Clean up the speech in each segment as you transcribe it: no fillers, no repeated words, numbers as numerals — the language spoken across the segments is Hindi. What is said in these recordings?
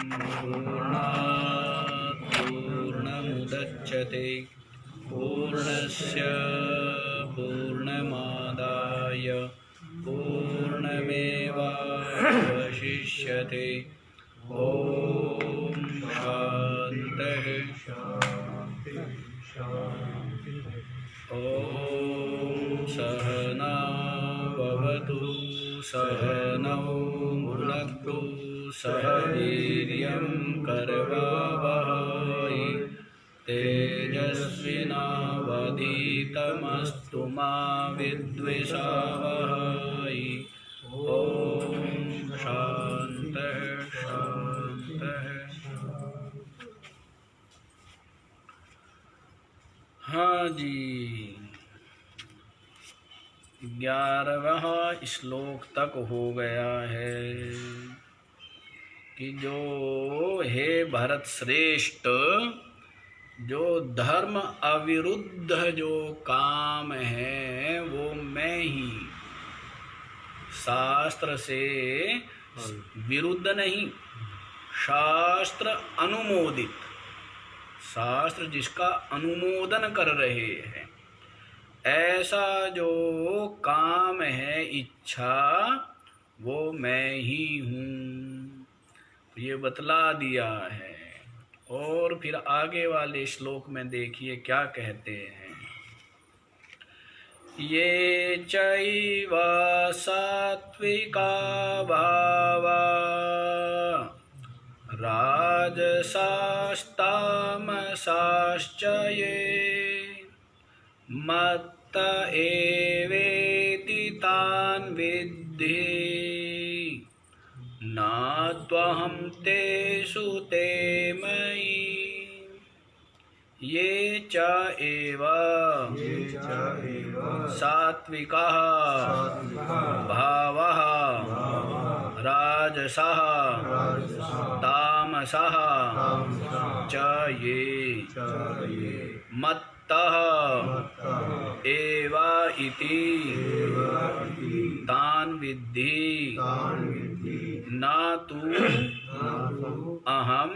पूर्णात् पूर्णमुदच्यते पूर्णस्य पूर्णमादाय पूर्णमेवावशिष्यते। ॐ शान्तिः ॐ सहना भवतु सहनौ भुनक्तु सह वीर्यं करवावहै तेजस्विनावधीतमस्तु मा विद्विषावहै। ॐ शान्तिः शान्तिः। हाँ जी, 11वां श्लोक तक हो गया है कि जो हे भरत श्रेष्ठ, जो धर्म अविरुद्ध जो काम है वो मैं ही, शास्त्र से विरुद्ध नहीं, शास्त्र अनुमोदित, शास्त्र जिसका अनुमोदन कर रहे हैं, ऐसा जो काम है, इच्छा, वो मैं ही हूँ, ये बतला दिया है। और फिर आगे वाले श्लोक में देखिए क्या कहते हैं। ये चैव सात्विका भावा राजसास्तामसाश्च ये मत्त एवेति तान् विद्धि न त्वहं तेषु ते मयि। ये च एव सात्विकः भावः राजसः तामसः च ये मत्तः एव इति तान् विद्धि न तु अहं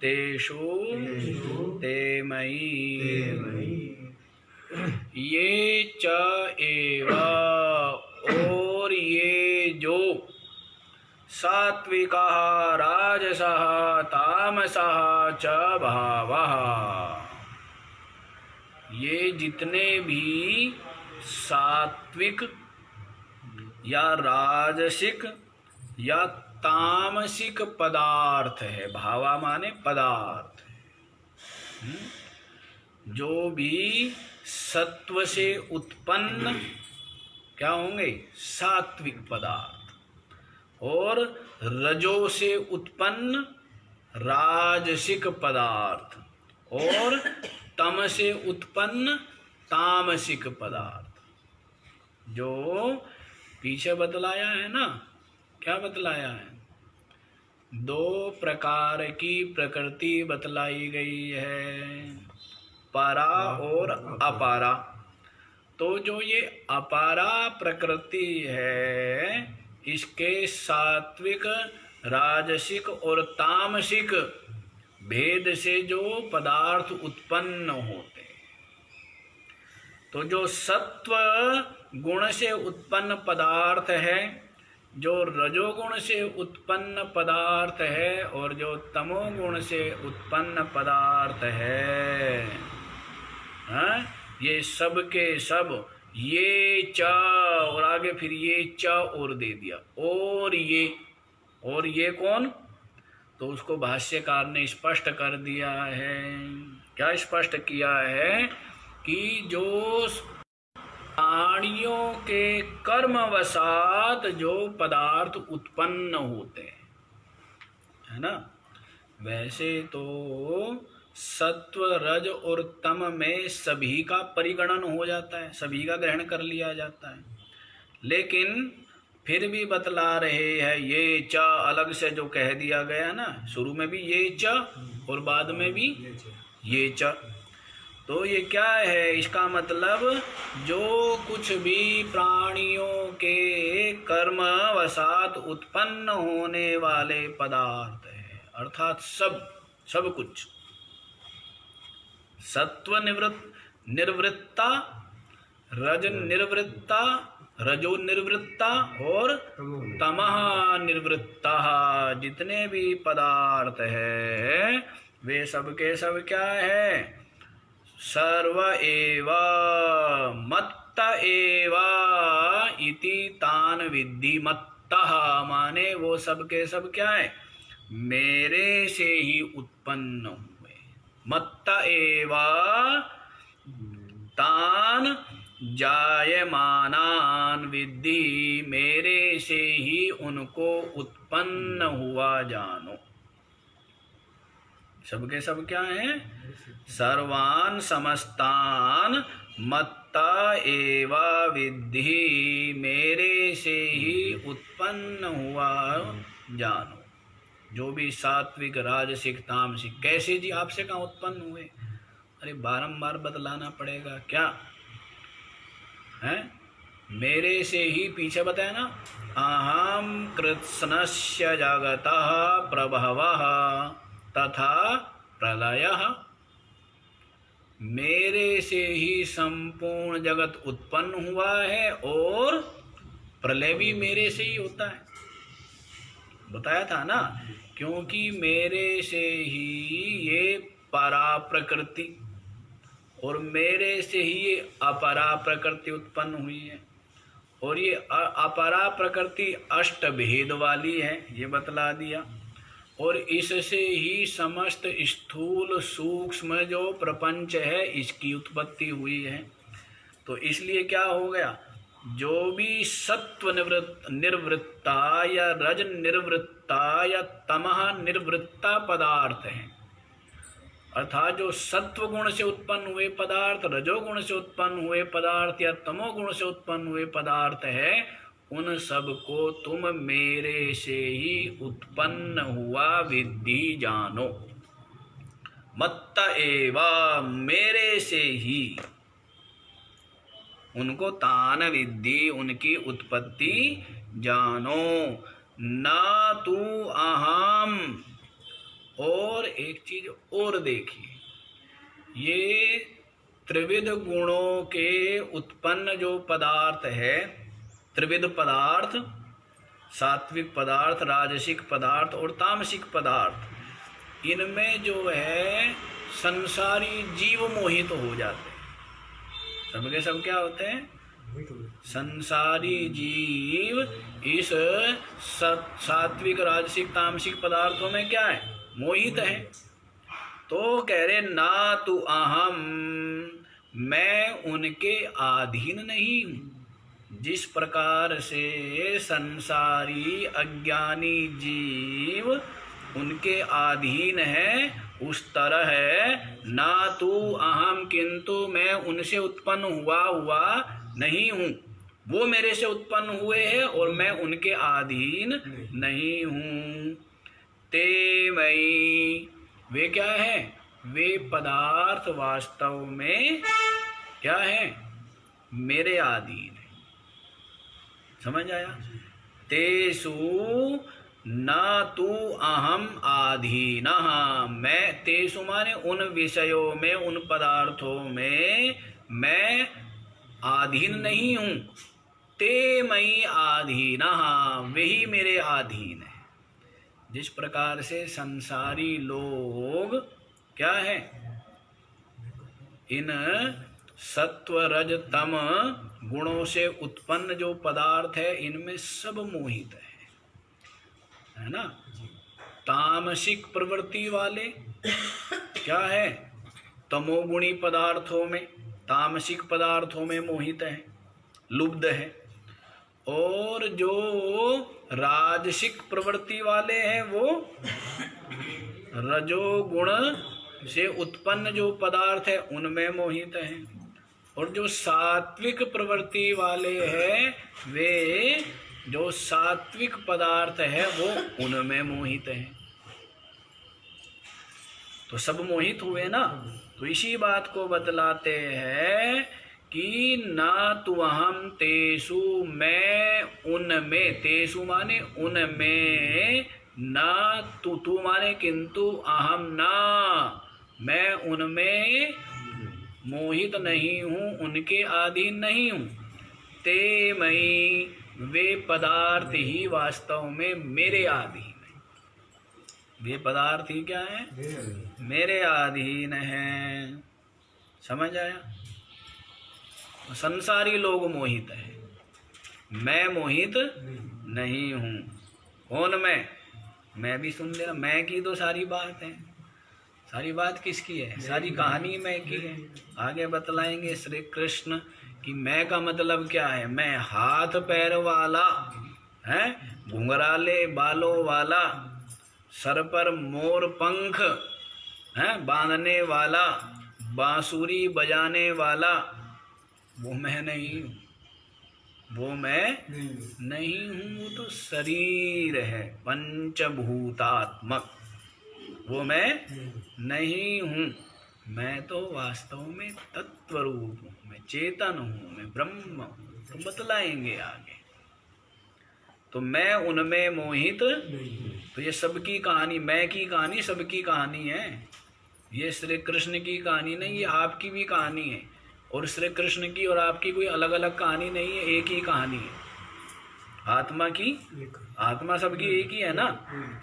तेषु ते मयि। ये च एव, और ये जो, सात्विकः राजसः तामसः च भावः, ये जितने भी सात्विक या राजसिक या तामसिक पदार्थ है, भावा माने पदार्थ, जो भी सत्व से उत्पन्न क्या होंगे, सात्विक पदार्थ, और रजो से उत्पन्न राजसिक पदार्थ, और तम से उत्पन्न तामसिक पदार्थ, जो पीछे बतलाया है ना, क्या बतलाया है, 2 प्रकार की प्रकृति बतलाई गई है, परा और अपारा। तो जो ये अपारा प्रकृति है, इसके सात्विक, राजसिक और तामसिक भेद से जो पदार्थ उत्पन्न होते हैं, तो जो सत्व गुण से उत्पन्न पदार्थ है, जो रजोगुण से उत्पन्न पदार्थ है, और जो तमोगुण से उत्पन्न पदार्थ है, ये सब के सब ये च, और आगे फिर ये च और दे दिया, और ये कौन, तो उसको भाष्यकार ने स्पष्ट कर दिया है। क्या स्पष्ट किया है कि जो प्राणियों के कर्मवशात जो पदार्थ उत्पन्न होते हैं, है ना, वैसे तो सत्व रज और तम में सभी का परिगणन हो जाता है, सभी का ग्रहण कर लिया जाता है, लेकिन फिर भी बतला रहे हैं ये च अलग से जो कह दिया गया ना, शुरू में भी ये च और बाद में भी ये च, तो ये क्या है, इसका मतलब जो कुछ भी प्राणियों के कर्म वसात उत्पन्न होने वाले पदार्थ है, अर्थात सब कुछ। सत्व निर्वृत्ता, रज निर्वृत्ता, रजो निर्वृत्ता और तमः निर्वृत्ता, जितने भी पदार्थ है वे सब के सब क्या है? सर्व एवा मत्त एवा इति तान विद्धि मत्तः, माने वो सब के सब क्या है? मेरे से ही उत्पन्न हुए। मत्त एवा तान जायमानान विद्धि, मेरे से ही उनको उत्पन्न हुआ जानो। सबके सब क्या है? सर्वान समस्तान मत्ता एवा विद्धि, मेरे से ही उत्पन्न हुआ जानो। जो भी सात्विक राजसिक तामसिक, कैसे जी आपसे कहाँ उत्पन्न हुए? अरे बारंबार बतलाना पड़ेगा क्या है? मेरे से ही, पीछे बताया ना, अहम कृत्स्नस्य जगतः प्रभवः तथा प्रलयः, मेरे से ही संपूर्ण जगत उत्पन्न हुआ है और प्रलय भी मेरे से ही होता है। बताया था ना, क्योंकि मेरे से ही ये परा प्रकृति और मेरे से ही ये अपरा प्रकृति उत्पन्न हुई है, और ये अपरा प्रकृति अष्टभेद वाली है, ये बतला दिया। और इससे ही समस्त स्थूल सूक्ष्म जो प्रपंच है इसकी उत्पत्ति हुई है। तो इसलिए क्या हो गया? जो भी सत्व निर्वृत्ता या रज निर्वृत्ता या तमः निर्वृत्ता पदार्थ हैं, अर्थात जो सत्व गुण से उत्पन्न हुए पदार्थ, रजोगुण से उत्पन्न हुए पदार्थ या तमोगुण से उत्पन्न हुए पदार्थ है, उन सब को तुम मेरे से ही उत्पन्न हुआ विद्धि जानो। मत्त एवा, मेरे से ही उनको तान विद्धि, उनकी उत्पत्ति जानो। ना तू अहम, और एक चीज और देखिए, ये त्रिविध गुणों के उत्पन्न जो पदार्थ है, त्रिविध पदार्थ, सात्विक पदार्थ, राजसिक पदार्थ और तामसिक पदार्थ, इनमें जो है संसारी जीव मोहित हो जाते हैं। सबके सब क्या होते हैं? संसारी जीव इस सात्विक राजसिक तामसिक पदार्थों में क्या है? मोहित है। तो कह रहे ना तू अहम, मैं उनके अधीन नहीं हूँ। जिस प्रकार से संसारी अज्ञानी जीव उनके अधीन है, उस तरह है ना तू अहम, किंतु मैं उनसे उत्पन्न हुआ नहीं हूँ। वो मेरे से उत्पन्न हुए हैं और मैं उनके अधीन नहीं हूँ। ते मई, वे क्या है? वे पदार्थ वास्तव में क्या है? मेरे अधीन है। समझ आया? तेसु न तू अहम आधीनः, मैं, तेसु माने उन विषयों में, उन पदार्थों में मैं आधीन नहीं हूँ। ते मई आधीनः, वही मेरे अधीन है। जिस प्रकार से संसारी लोग क्या है? इन सत्व रज तम गुणों से उत्पन्न जो पदार्थ है, इनमें सब मोहित है ना? तामसिक प्रवृत्ति वाले क्या है? तमोगुणी पदार्थों में, तामसिक पदार्थों में मोहित है, लुब्ध है। और जो राजसिक प्रवृत्ति वाले हैं वो रजोगुण से उत्पन्न जो पदार्थ है उनमें मोहित हैं। और जो सात्विक प्रवृत्ति वाले हैं, वे जो सात्विक पदार्थ है वो उनमें मोहित हैं। तो सब मोहित हुए ना। तो इसी बात को बतलाते हैं कि ना तु अहम तेसु, मैं उनमें, तेसु माने उनमें, ना तू माने किंतु अहम ना, मैं उनमें मोहित नहीं हूँ, उनके अधीन नहीं हूँ। ते मई, वे पदार्थ ही वास्तव में मेरे अधीन है। वे पदार्थ ही क्या है? मेरे अधीन है। समझ आया? संसारी लोग मोहित है, मैं मोहित नहीं हूँ। कौन मैं भी सुन लेना। मैं की तो सारी बात है। सारी बात किसकी है? सारी कहानी मैं की है। आगे बतलाएंगे श्री कृष्ण कि मैं का मतलब क्या है। मैं हाथ पैर वाला है, घुंघराले बालों वाला, सर पर मोर पंख है बांधने वाला, बांसुरी बजाने वाला, वो मैं नहीं हूँ। वो मैं नहीं हूँ। वो तो शरीर है पंचभूतात्मक, वो मैं नहीं हूँ। मैं तो वास्तव में तत्व रूप हूँ, मैं चेतन हूँ, मैं ब्रह्म हूँ। तो बतलाएंगे आगे। तो मैं उनमें मोहित, तो ये सबकी कहानी, मैं की कहानी सबकी कहानी है। ये श्री कृष्ण की कहानी नहीं, ये आपकी भी कहानी है। और श्री कृष्ण की और आपकी कोई अलग अलग कहानी नहीं है, एक ही कहानी है। आत्मा की, आत्मा सबकी एक ही है ना।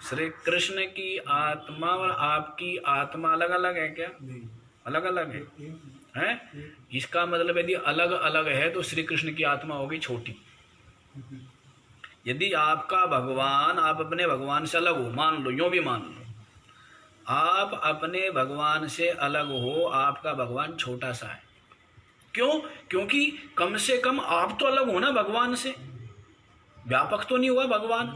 श्री कृष्ण की आत्मा और आपकी आत्मा अलग अलग है क्या? अलग अलग है, हैं? इसका मतलब यदि अलग अलग है तो श्री कृष्ण की आत्मा होगी छोटी। यदि आपका भगवान, आप अपने भगवान से अलग हो, मान लो, यूं भी मान लो आप अपने भगवान से अलग हो, आपका भगवान छोटा सा है। क्यों? क्योंकि कम से कम आप तो अलग हो ना भगवान से। व्यापक तो नहीं हुआ भगवान।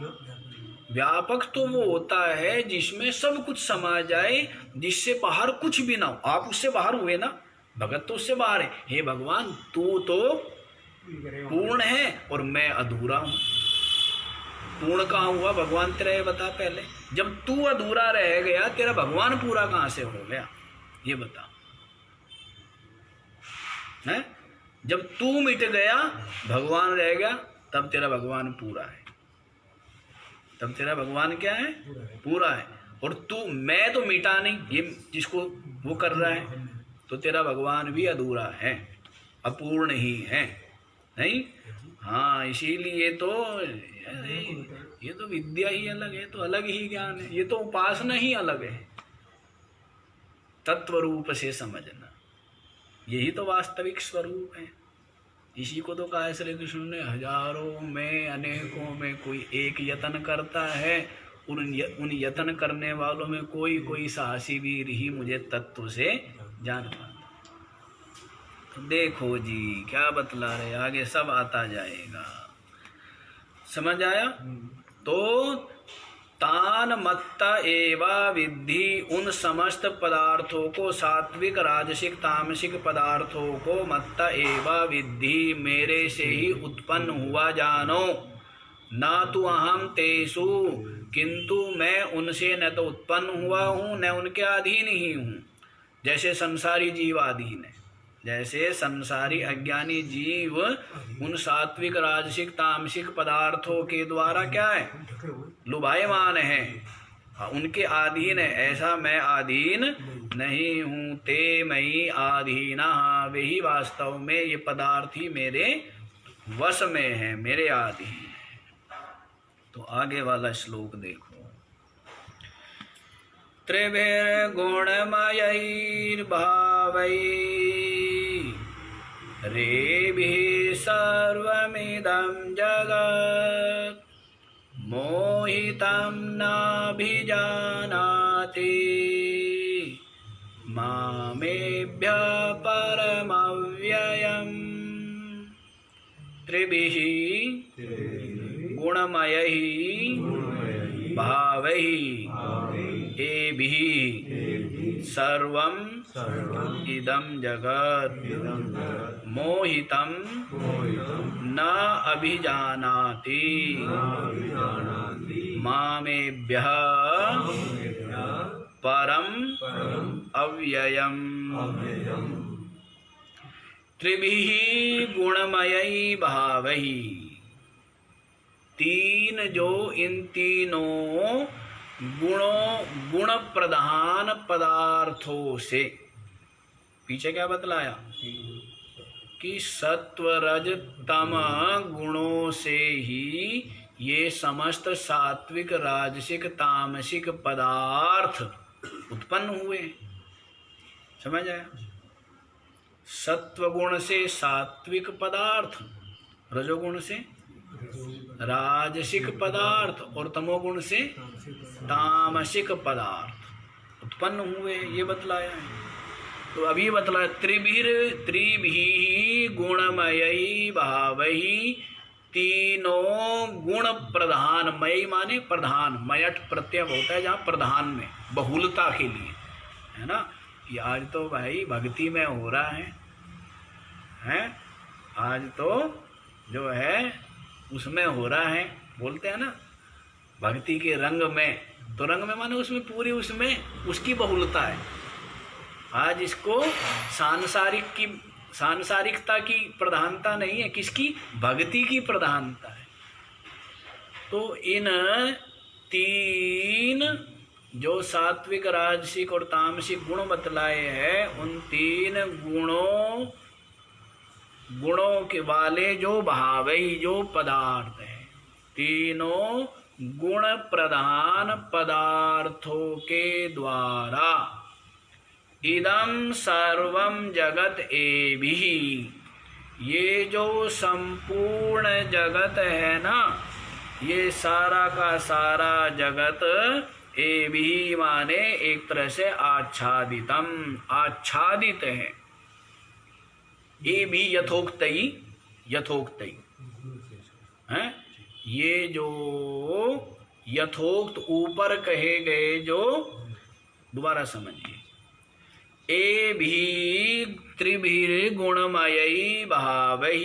व्यापक तो वो होता है जिसमें सब कुछ समा जाए, जिससे बाहर कुछ भी ना हो। आप उससे बाहर हुए ना, भगत तो उससे बाहर है। हे भगवान, तू तो पूर्ण है और मैं अधूरा हूं। पूर्ण कहाँ हुआ भगवान तेरा, ये बता पहले। जब तू अधूरा रह गया, तेरा भगवान पूरा कहां से हो गया, ये बता। है? जब तू मिट गया, भगवान रह गया, तब तेरा भगवान पूरा है। तब तेरा भगवान क्या है? पूरा है। और तू, मैं तो मिटा नहीं, ये जिसको वो कर रहा है, तो तेरा भगवान भी अधूरा है, अपूर्ण ही है। नहीं? हाँ, इसीलिए तो ये तो विद्या ही अलग है, तो अलग ही ज्ञान है। ये तो उपासना ही अलग है। तत्व रूप से समझना, यही तो वास्तविक स्वरूप है। इसी को तो कहा श्री कृष्ण ने, हजारों में अनेकों में कोई एक यत्न करता है, उन यत्न करने वालों में कोई कोई साहसी वीर ही मुझे तत्व से जान पाता। तो देखो जी क्या बतला रहे, आगे सब आता जाएगा। समझ आया? तो तान मत्ता एवा विद्धि, उन समस्त पदार्थों को, सात्विक राजसिक तामसिक पदार्थों को, मत्ता एवा विद्धि, मेरे से ही उत्पन्न हुआ जानो। न तो अहम तेसु, किंतु मैं उनसे न तो उत्पन्न हुआ हूँ न उनके अधीन ही हूँ। जैसे संसारी जीव अधीन है, जैसे संसारी अज्ञानी जीव उन सात्विक राजसिक तामसिक पदार्थों के द्वारा क्या है? लुभायमान है, उनके अधीन है। ऐसा मैं अधीन नहीं हूँ। ते मई आधीना, वे ही वास्तव में ये पदार्थ ही मेरे वश में है, मेरे अधीन है। तो आगे वाला श्लोक देखो। त्रिभिर्गुणमयैर्भावैः रेभिः सर्वमिदं जगत् मोहितं नाभिजानाति मामेभ्यः परमव्ययम्। त्रिभिः गुणमयैः भावैः एभिः सर्वं इदं जगत् मोहितं न अभिजानाति मामेभ्यः परम अव्ययम्। त्रिभिः गुणमयैः भावैः, तीन जो इन तीनों गुण प्रधान पदार्थों से। पीछे क्या बतलाया कि सत्व रज तम गुणों से ही ये समस्त सात्विक राजसिक तामसिक पदार्थ उत्पन्न हुए। समझ आया? सत्वगुण से सात्विक पदार्थ, रजोगुण से राजसिक पदार्थ और तमोगुण से तामसिक पदार्थ उत्पन्न हुए, ये बतलाया है। तो अभी बतलाया त्रिभिः गुणमयी भावैः, तीनों गुण प्रधान। मयी माने प्रधान, मयट प्रत्यय होता है जहाँ प्रधान में बहुलता के लिए, है ना। कि आज तो भाई भक्ति में हो रहा है आज तो जो है उसमें हो रहा है, बोलते हैं ना भक्ति के रंग में। तो रंग में माने उसमें पूरी उसमें उसकी बहुलता है। आज इसको सांसारिकता की प्रधानता नहीं है, किसकी? भक्ति की प्रधानता है। तो इन तीन जो सात्विक राजसिक और तामसिक गुण बतलाए हैं, उन तीन गुणों के वाले जो भावई जो पदार्थ है, तीनों गुण प्रधान पदार्थों के द्वारा इदम सर्वम जगत एभिः, ये जो संपूर्ण जगत है ना, ये सारा का सारा जगत एभिः माने एक तरह से आच्छादितम, आच्छादित है। ये भी यथोक्तई हैं, ये जो यथोक्त ऊपर कहे गए जो, दोबारा समझिए, ए भी त्रिभिर्गुणमयी भावैः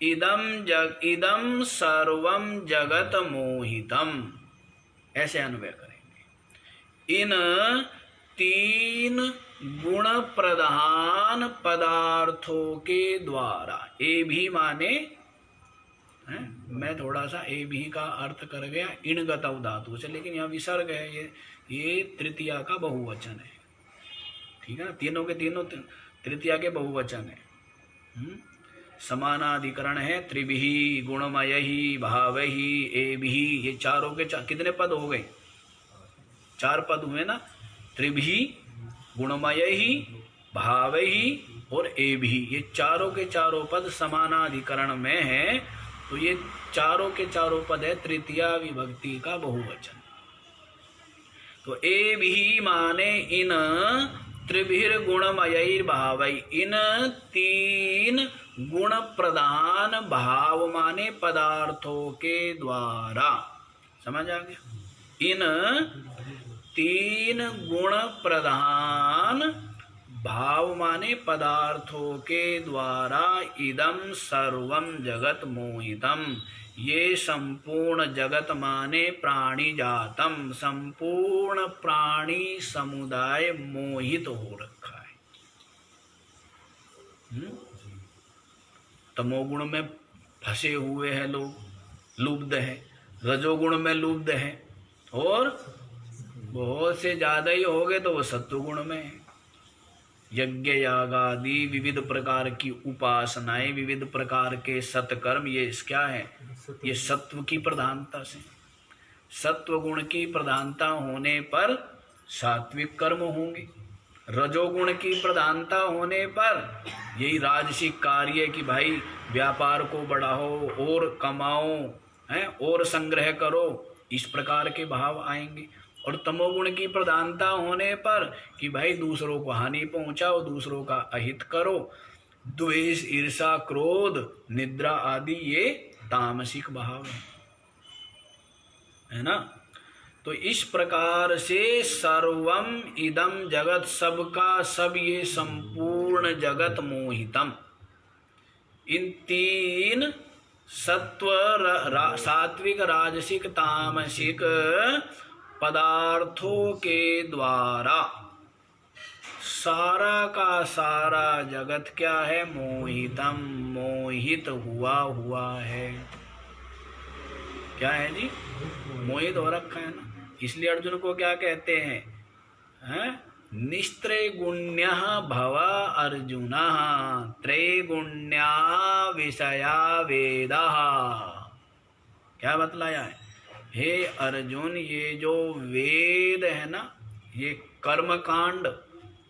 इदम सर्वम जगत मोहितम, ऐसे अन्वय करेंगे। इन तीन गुण प्रधान पदार्थों के द्वारा, ए भी माने है, मैं थोड़ा सा ए भी का अर्थ कर गया इन गतव धातु से, लेकिन यहाँ विसर्ग है, ये तृतीया का बहुवचन है, ठीक है ना। तीनों के तीनों तृतीया के बहुवचन है। समानाधिकरण है। त्रिभिः गुणमयी भावैः एभिः, ये चारों के कितने पद हो गए? 4 पद हुए ना। त्रिभिः गुणमयी भावैः और एभिः, ये चारों के चारों पद समानाधिकरण में है। तो ये चारों के चारों पद है तृतीया विभक्ति का बहुवचन। तो एभिः माने इन त्रिभिर्गुणमयैर् भावैः, इन तीन गुण प्रधान भाव माने पदार्थों के द्वारा, समझ आ गया। इन तीन गुण प्रधान भाव माने पदार्थों के द्वारा इदम सर्वम जगत मोहितम, ये संपूर्ण जगत माने प्राणी जातम, संपूर्ण प्राणी समुदाय मोहित हो रखा है। तमोगुण में फंसे हुए हैं लोग, लुब्ध है, रजोगुण में लुब्ध है, और बहुत से ज्यादा ही हो गए तो वो सत्वगुण में है। यज्ञ यागादि विविध प्रकार की उपासनाएं, विविध प्रकार के सत्कर्म, ये क्या है? ये सत्व की प्रधानता से, सत्व गुण की प्रधानता होने पर सात्विक कर्म होंगे, रजोगुण की प्रधानता होने पर यही राजसिक कार्य कि भाई व्यापार को बढ़ाओ और कमाओ है और संग्रह करो, इस प्रकार के भाव आएंगे। और तमोगुण की प्रधानता होने पर कि भाई दूसरों को हानि पहुंचाओ, दूसरों का अहित करो, द्वेष ईर्षा क्रोध निद्रा आदि ये तामसिक भाव है ना। तो इस प्रकार से सर्वम इदम जगत, सबका सब ये संपूर्ण जगत मोहितम, इन तीन सत्व सात्विक राजसिक तामसिक पदार्थों के द्वारा सारा का सारा जगत क्या है? मोहितम, मोहित हुआ है। क्या है जी? मोहित हो रखा है ना। इसलिए अर्जुन को क्या कहते हैं? निस्त्रैगुण्यः भव अर्जुन त्रैगुण्या विषया वेदः। क्या बतलाया है? हे अर्जुन, ये जो वेद है ना, ये कर्म कांड,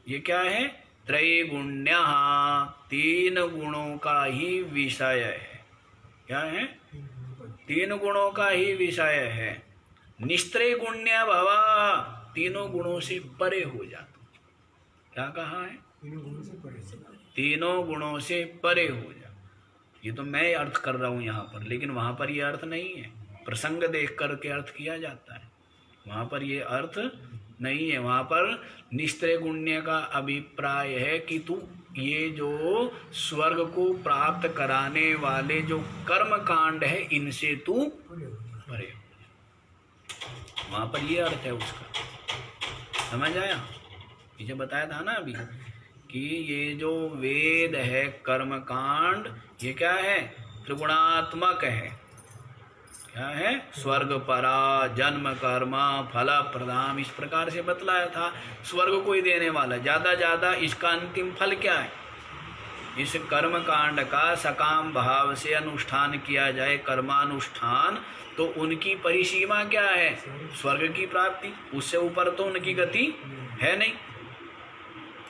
ये क्या है? त्रैगुण्यः, 3 गुणों का ही विषय है। क्या है? 3 गुणों का ही विषय है। निस्त्रैगुण्य भव, 3 गुणों से परे हो जा। क्या कहा है? 3 गुणों से परे हो जा। ये तो मैं अर्थ कर रहा हूं यहाँ पर, लेकिन वहां पर ये अर्थ नहीं है। प्रसंग देख करके अर्थ किया जाता है, वहां पर ये अर्थ नहीं है। वहां पर निस्त्रैगुण्य का अभिप्राय है कि तू ये जो स्वर्ग को प्राप्त कराने वाले जो कर्म कांड है, इनसे तू परे। वहां पर ये अर्थ है उसका। समझ आया? पीछे बताया था ना अभी कि ये जो वेद है, कर्म कांड, ये क्या है? त्रिगुणात्मक है। क्या है? स्वर्ग परा, जन्म कर्म फल प्रदाम, इस प्रकार से बतलाया था। स्वर्ग को ही देने वाला, ज्यादा इसका अंतिम फल क्या है? इस कर्म कांड का सकाम भाव से अनुष्ठान किया जाए, कर्मानुष्ठान, तो उनकी परिसीमा क्या है? स्वर्ग की प्राप्ति। उससे ऊपर तो उनकी गति है नहीं,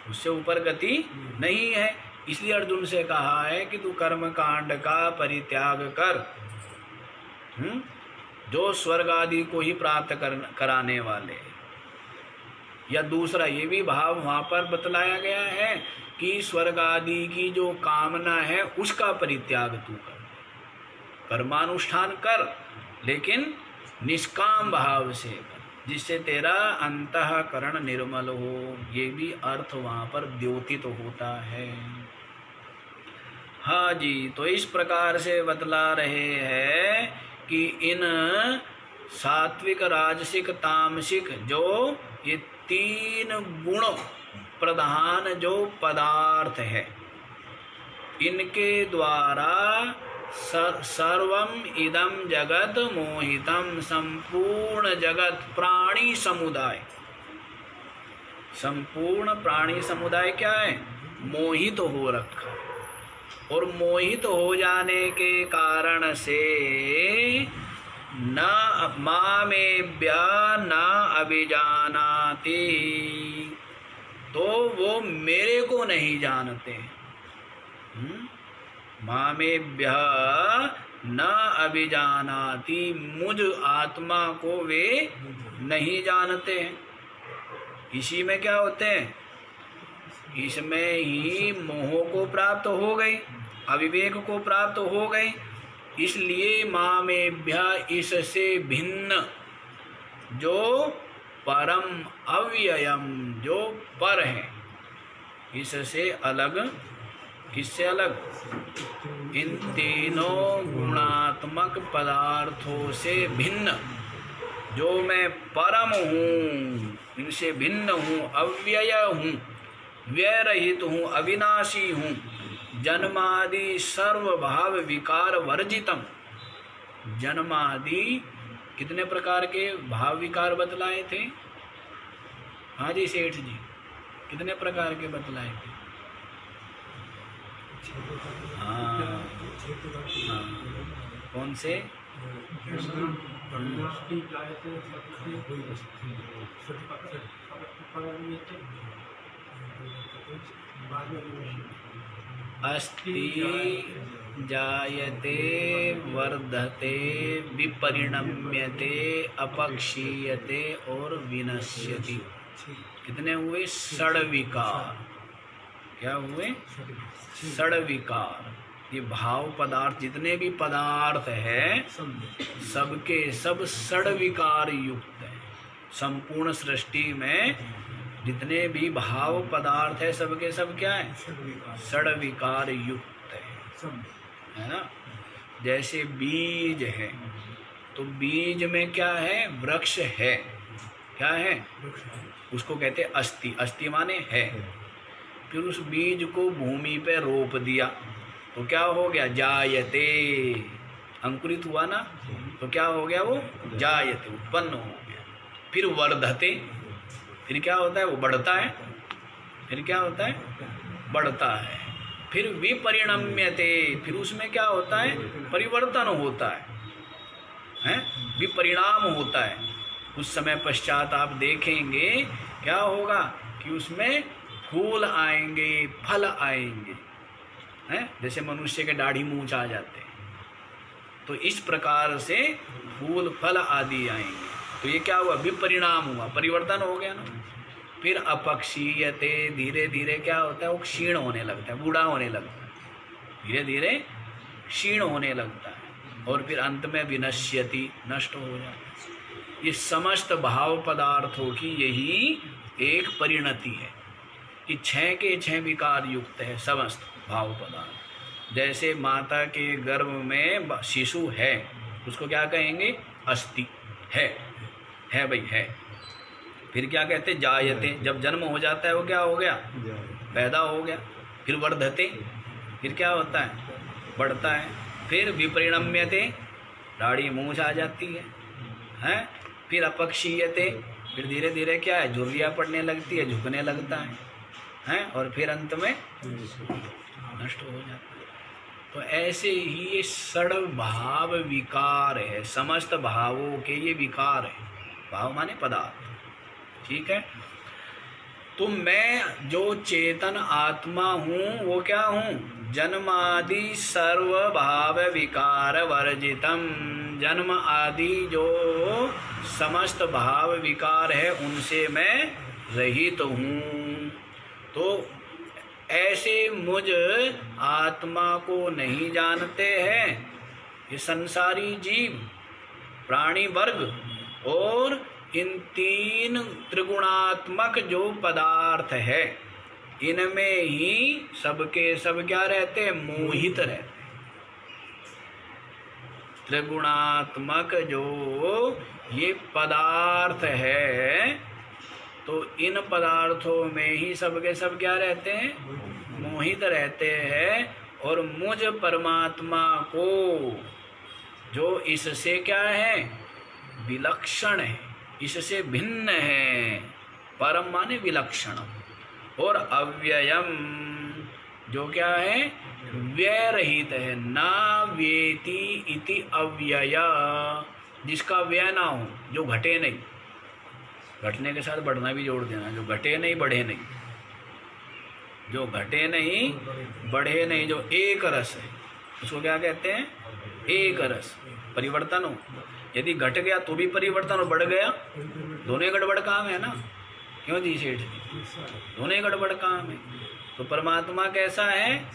उससे ऊपर गति नहीं है। इसलिए अर्जुन से कहा है कि तू कर्म कांड का परित्याग कर, जो स्वर्ग आदि को ही प्राप्त कराने वाले। या दूसरा ये भी भाव वहां पर बतलाया गया है कि स्वर्ग आदि की जो कामना है उसका परित्याग तू कर, कर्मानुष्ठान कर, लेकिन निष्काम भाव से कर, जिससे तेरा अंतःकरण निर्मल हो। ये भी अर्थ वहां पर द्योतित होता है। हाँ जी, तो इस प्रकार से बतला रहे हैं कि इन सात्विक, राजसिक, तामसिक, जो ये 3 गुण प्रधान जो पदार्थ है, इनके द्वारा सर्वम इदम जगत मोहितम, संपूर्ण जगत प्राणी समुदाय, संपूर्ण प्राणी समुदाय क्या है? मोहित हो रखा। और मोहित हो जाने के कारण से न मामेभ्य न अभिजानाति, तो वो मेरे को नहीं जानते। मामेभ्य न अभिजानाति, मुझ आत्मा को वे नहीं जानते हैं। इसी में क्या होते हैं? इसमें ही मोह को प्राप्त हो गई, अविवेक को प्राप्त हो गई। इसलिए मामेभ्य, इससे भिन्न, जो परम अव्ययम, जो पर है, इससे अलग। किससे अलग? इन 3 गुणात्मक पदार्थों से भिन्न, जो मैं परम हूँ, इनसे भिन्न हूँ, अव्यय हूँ, व्यय रहित हूँ, अविनाशी हूँ, जन्मादि सर्वभाव विकार वर्जितम। जन्मादि कितने प्रकार के भाव विकार बतलाए थे? हाँ जी सेठ जी, कितने प्रकार के बतलाए थे? हाँ, कौन से? अस्ति जायते वर्धते विपरिणम्यते अपक्षीयते और विनश्यति। कितने हुए? 6 विकार। क्या हुए? 6 विकार। ये भाव पदार्थ, जितने भी पदार्थ है, सबके सब 6 विकार युक्त है। संपूर्ण सृष्टि में जितने भी भाव पदार्थ है, सबके सब क्या है? 6 विकार युक्त है ना। जैसे बीज है, तो बीज में क्या है? वृक्ष है। क्या है? उसको कहते हैं अस्थि। अस्थि माने है। फिर उस बीज को भूमि पे रोप दिया तो क्या हो गया? जायते, अंकुरित हुआ ना, तो क्या हो गया? वो जायते, उत्पन्न हो गया। फिर वर्धते, फिर क्या होता है, वो बढ़ता है, फिर क्या होता है, बढ़ता है। फिर विपरिणम्यते, फिर उसमें क्या होता है, परिवर्तन होता है, विपरिणाम होता है। कुछ समय पश्चात आप देखेंगे क्या होगा कि उसमें फूल आएंगे, फल आएंगे, हैं, जैसे मनुष्य के दाढ़ी मूंछ आ जाते हैं, तो इस प्रकार से फूल फल आदि आएंगे। तो ये क्या हुआ, विपरिणाम हुआ, परिवर्तन हो गया ना। फिर अपक्षीयते, धीरे धीरे क्या होता है, वो क्षीण होने लगता है, बूढ़ा होने लगता है, धीरे धीरे क्षीण होने लगता है। और फिर अंत में विनश्यति, नष्ट हो जाता है। ये समस्त भाव पदार्थों की यही एक परिणति है कि 6 के 6 विकार युक्त है समस्त भाव पदार्थ। जैसे माता के गर्भ में शिशु है, उसको क्या कहेंगे, अस्ति, है भाई, है। फिर क्या कहते, जायते, जब जन्म हो जाता है वो क्या हो गया, पैदा हो गया। फिर वर्धते, फिर क्या होता है, बढ़ता है। फिर विपरिणम्यते, दाढ़ी मूंछ आ जाती है, हैं। फिर अपक्षीयते, फिर धीरे धीरे क्या है, झुर्रियाँ पड़ने लगती है, झुकने लगता है, हैं। और फिर अंत में नष्ट हो जाता है। तो ऐसे ही ये षड भाव विकार है, समस्त भावों के ये विकार है। भाव माने पदार्थ, ठीक है। तो मैं जो चेतन आत्मा हूँ वो क्या हूँ, जन्मादि सर्व भाव विकार वर्जितम। जन्म आदि जो समस्त भाव विकार है उनसे मैं रहित हूँ। तो ऐसे मुझ आत्मा को नहीं जानते हैं ये संसारी जीव, प्राणी वर्ग और इन 3 त्रिगुणात्मक जो पदार्थ है, इनमें ही सबके सब क्या रहते हैं, मोहित रहते। त्रिगुणात्मक जो ये पदार्थ है, तो इन पदार्थों में ही सबके सब क्या रहते हैं, मोहित रहते हैं। और मुझ परमात्मा को जो इससे क्या है, विलक्षण है, इससे भिन्न है, परम माने विलक्षण, और अव्ययम जो क्या है, व्यय रहित है। ना व्येति इति अव्यय, जिसका व्यय ना हो, जो घटे नहीं, घटने के साथ बढ़ना भी जोड़ देना, जो घटे नहीं बढ़े नहीं, जो घटे नहीं बढ़े नहीं, जो एक रस है उसको क्या कहते हैं, एक रस। परिवर्तन हो, यदि घट गया तो भी परिवर्तन, और बढ़ गया, दोनों ही गड़बड़ काम है ना, क्यों जी सेठ जी, दोनों ही गड़बड़ काम है। तो परमात्मा कैसा है,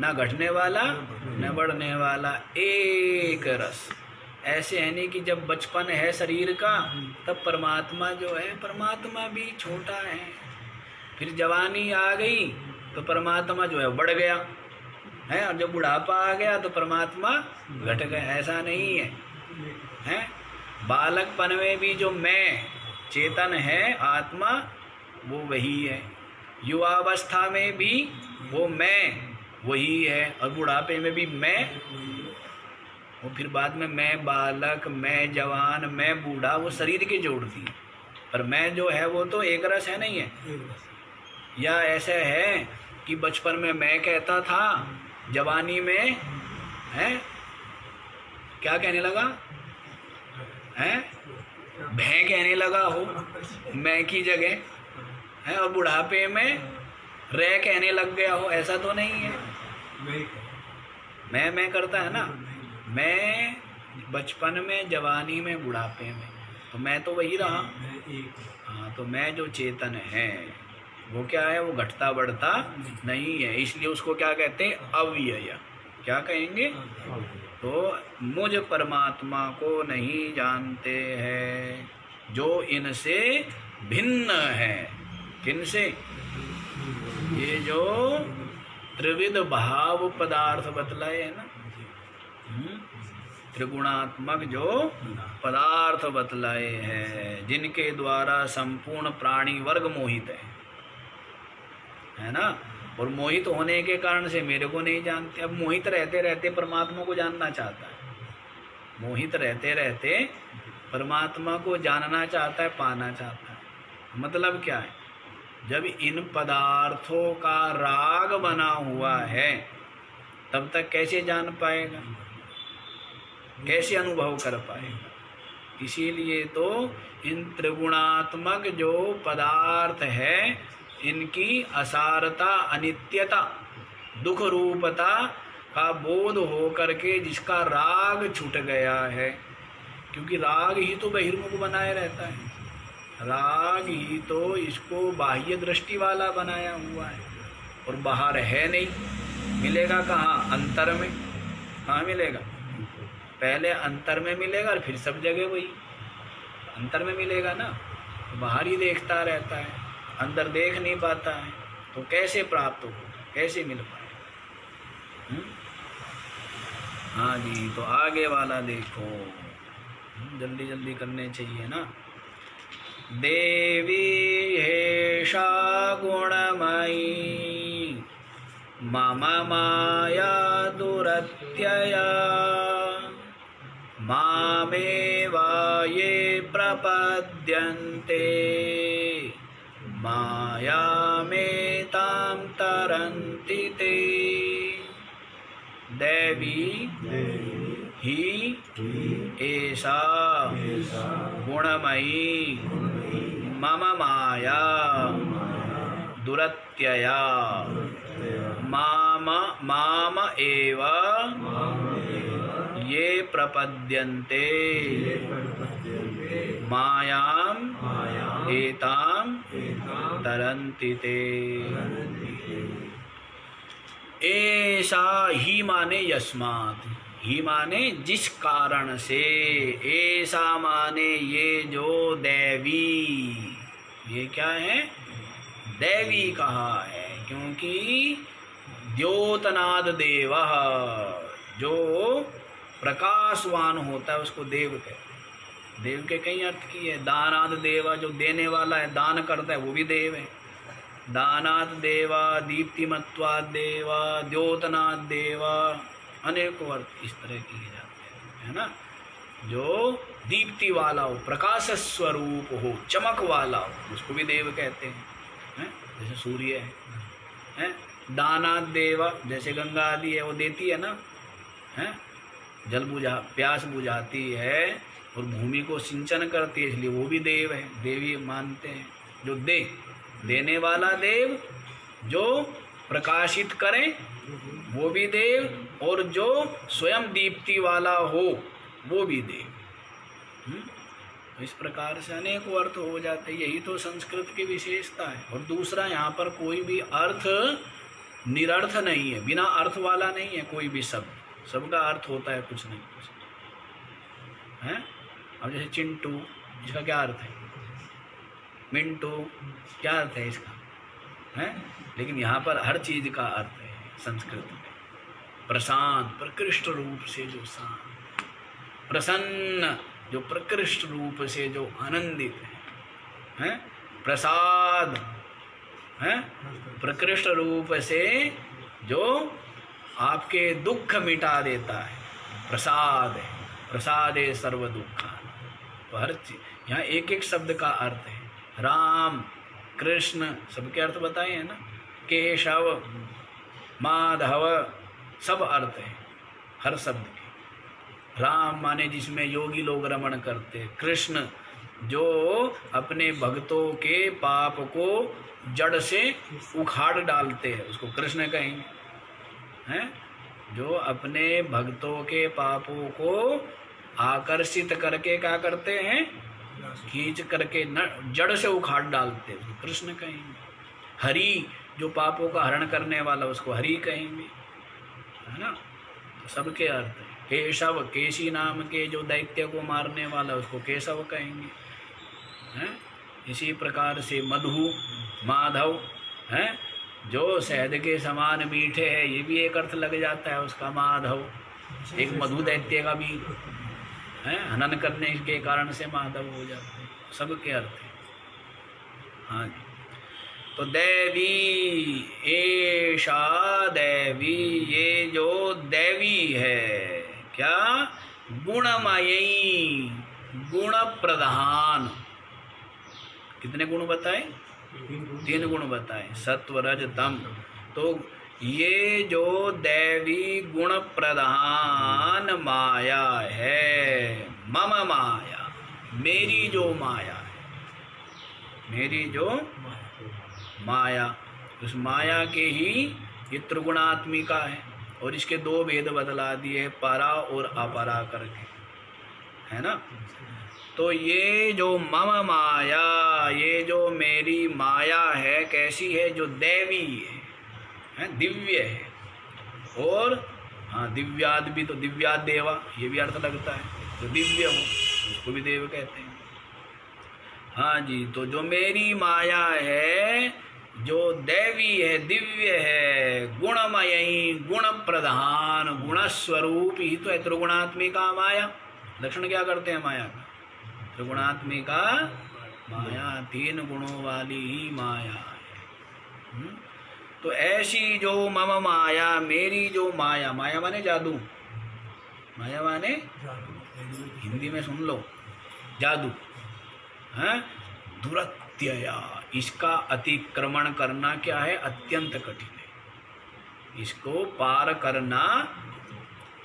ना घटने वाला न बढ़ने वाला, एक रस। ऐसे है नहीं कि जब बचपन है शरीर का तब परमात्मा जो है, परमात्मा भी छोटा है। फिर जवानी आ गई तो परमात्मा जो है बढ़ गया है, और जब बुढ़ापा आ गया तो परमात्मा घट गया। ऐसा नहीं है, हैं। बालकपन में भी जो मैं चेतन है आत्मा वो वही है, युवावस्था में भी वो मैं वही है, और बुढ़ापे में भी मैं, और फिर बाद में मैं बालक, मैं जवान, मैं बूढ़ा, वो शरीर के जोड़ती है। पर मैं जो है वो तो एक रस है, नहीं है। या ऐसा है कि बचपन में मैं कहता था, जवानी में है क्या कहने लगा है, भैं कहने लगा हो मैं की जगह है, और बुढ़ापे में रे कहने लग गया हो। ऐसा तो नहीं है, मैं करता है ना, मैं बचपन में, जवानी में, बुढ़ापे में, तो मैं तो वही रहा। हाँ, तो मैं जो चेतन है वो क्या है, वो घटता बढ़ता नहीं है, इसलिए उसको क्या कहते हैं, अव्यय। क्या कहेंगे, तो मुझ परमात्मा को नहीं जानते हैं जो इनसे भिन्न है। किनसे, ये जो त्रिविध भाव पदार्थ बतलाए है ना, त्रिगुणात्मक जो पदार्थ बतलाए हैं, जिनके द्वारा संपूर्ण प्राणी वर्ग मोहित है ना। और मोहित होने के कारण से मेरे को नहीं जानते। अब मोहित रहते रहते परमात्मा को जानना चाहता है, मोहित रहते रहते परमात्मा को जानना चाहता है, पाना चाहता है। मतलब क्या है? जब इन पदार्थों का राग बना हुआ है तब तक कैसे जान पाएगा, कैसे अनुभव कर पाएगा? इसीलिए तो इन त्रिगुणात्मक जो पदार्थ है इनकी असारता, अनित्यता, दुख रूपता का बोध हो करके जिसका राग छूट गया है, क्योंकि राग ही तो बहिर्मुख बनाए रहता है, राग ही तो इसको बाह्य दृष्टि वाला बनाया हुआ है और बाहर है नहीं। मिलेगा कहाँ? अंतर में। कहाँ मिलेगा? पहले अंतर में मिलेगा और फिर सब जगह वही अंतर में मिलेगा ना। तो बाहर ही देखता रहता है, अंदर देख नहीं पाता है, तो कैसे प्राप्त होगा, कैसे मिल पाएगा? हाँ जी, तो आगे वाला देखो, जल्दी जल्दी करने चाहिए ना। देवी हेषा गुणमयी मम माया दुरत्यया मामेवा ये प्रपद्यन्ते मायामेतां तरन्ति ते। देवी ही एषा गुणमयी मम माया दुरत्यया माम एव ये प्रपद्यन्ते मायाम एताम तरन्ति ते। ऐसा ही माने यस्मात्, ही माने जिस कारण से, ऐसा माने ये जो दैवी, ये क्या है? दैवी कहा है क्योंकि द्योतनाद देव, जो प्रकाशवान होता है उसको देव कहते हैं। देव के कई अर्थ की है। दानाद देवा, जो देने वाला है, दान करता है, वो भी देव है। दानाद देवा, दीप्तिमत्वाद देवा, द्योतनाद देवा, अनेकों अर्थ इस तरह किए जाते हैं, है ना। जो दीप्ति वाला हो, प्रकाश स्वरूप हो, चमक वाला हो, उसको भी देव कहते हैं। जैसे सूर्य है। दानाद देवा, जैसे गंगा आदि है, वो देती है ना, है, जल बुझा, प्यास बुझाती है और भूमि को सिंचन करती है, इसलिए वो भी देव है, देवी मानते हैं। जो देने वाला देव, जो प्रकाशित करे वो भी देव, और जो स्वयं दीप्ति वाला हो वो भी देव। तो इस प्रकार से अनेकों अर्थ हो जाते हैं। यही तो संस्कृत की विशेषता है। और दूसरा, यहाँ पर कोई भी अर्थ निरर्थ नहीं है, बिना अर्थ वाला नहीं है कोई भी शब्द, सबका अर्थ होता है कुछ नहीं कुछ है। अब जैसे चिंटू, इसका क्या अर्थ है? मिंटू, क्या अर्थ है इसका? है, लेकिन यहाँ पर हर चीज का अर्थ है संस्कृत में। प्रशांत, प्रकृष्ट रूप से जो शांत, प्रसन्न, जो प्रकृष्ट रूप से जो आनंदित है, प्रसाद है, प्रकृष्ट रूप से जो आपके दुख मिटा देता है, प्रसाद है। प्रसादे सर्व दुखा। तो हर चीज यहाँ एक एक शब्द का अर्थ है। राम, कृष्ण, सबके अर्थ बताए हैं ना। केशव, माधव, सब अर्थ है हर शब्द के। राम माने जिसमें योगी लोग रमण करते हैं। कृष्ण, जो अपने भक्तों के पाप को जड़ से उखाड़ डालते हैं, उसको कृष्ण कहेंगे। हैं, जो अपने भक्तों के पापों को आकर्षित करके क्या करते हैं? खींच करके जड़ से उखाड़ डालते हैं, उसको कृष्ण कहेंगे। हरि, जो पापों का हरण करने वाला, उसको हरि कहेंगे, है ना। तो सबके अर्थ है। केशव, केशी नाम के जो दैत्य को मारने वाला, उसको केशव कहेंगे, हैं। इसी प्रकार से मधु, माधव, हैं, जो शहद के समान मीठे है, ये भी एक अर्थ लग जाता है उसका, माधव। एक मधु दैत्य का भी है, हनन करने के कारण से माधव हो जाते हैं। सबके अर्थ है। हाँ जी। तो दैवी, ऐशा दैवी, ये जो दैवी है, क्या? गुणमयी, गुण प्रधान। कितने गुण बताए? 3 गुण बताए, सत्व रज तम। तो ये जो दैवी गुण प्रधान माया है, मम माया, मेरी जो माया है, मेरी जो माया, उस माया के ही ये त्रिगुणात्मिका है। और इसके 2 भेद बतला दिए, परा और अपरा करके, है ना। तो ये जो मम माया, ये जो मेरी माया है, कैसी है? जो दैवी है, दिव्य है। और हाँ, दिव्याद भी, तो दिव्याद देवा, ये भी अर्थ लगता है। जो दिव्य हो उसको भी देव कहते हैं। हाँ जी, तो जो मेरी माया है, जो दैवी है, दिव्य है, गुणमयी, गुण प्रधान, गुणस्वरूप ही तो है त्रिगुणात्मिका माया। लक्षण क्या करते हैं माया का? त्रिगुणात्मिका माया, 3 गुणों वाली ही माया है। तो ऐसी जो मम माया, मेरी जो माया, माया माने जादू, माया माने हिंदी में सुन लो, जादू है। दुरत्यया, इसका अतिक्रमण करना क्या है? अत्यंत कठिन है। इसको पार करना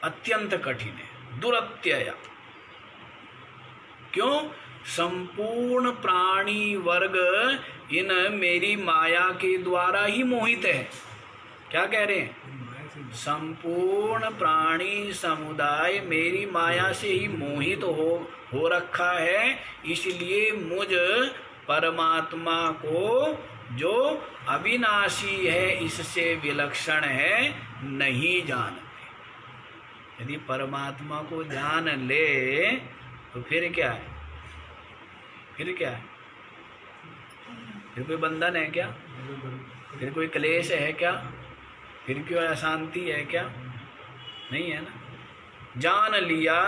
अत्यंत कठिन है। दुरत्यया क्यों? संपूर्ण प्राणी वर्ग इन मेरी माया के द्वारा ही मोहित है। क्या कह रहे हैं? संपूर्ण प्राणी समुदाय मेरी माया से ही मोहित हो रखा है। इसलिए मुझ परमात्मा को, जो अविनाशी है, इससे विलक्षण है, नहीं जानते। यदि परमात्मा को जान ले तो फिर क्या है? फिर क्या है? फिर कोई बंधन है क्या? फिर कोई क्लेश है क्या? फिर क्यों अशांति है क्या? नहीं है ना। जान लिया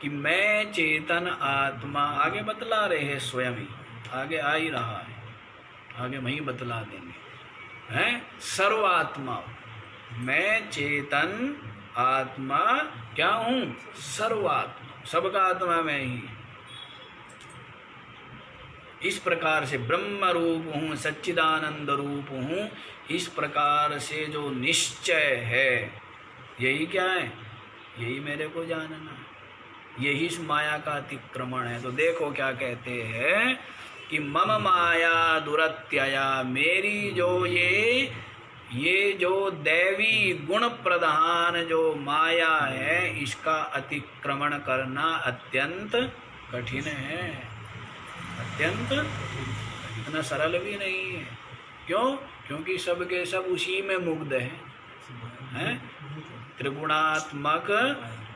कि मैं चेतन आत्मा, आगे बतला रहे हैं स्वयं ही, आगे आ ही रहा है, आगे वहीं बतला देंगे, हैं? सर्वात्मा, मैं चेतन आत्मा क्या हूँ? सर्वात्मा, सबका आत्मा मैं ही। इस प्रकार से ब्रह्म रूप हूँ, सच्चिदानंद रूप हूँ। इस प्रकार से जो निश्चय है, यही क्या है? यही मेरे को जानना, यही इस माया का अतिक्रमण है। तो देखो क्या कहते हैं कि मम माया दुरत्यया, मेरी जो ये जो दैवी गुण प्रधान जो माया है, इसका अतिक्रमण करना अत्यंत कठिन है। अत्यंत, इतना सरल भी नहीं है। क्यों? क्योंकि सब के सब उसी में मुग्ध हैं। त्रिगुणात्मक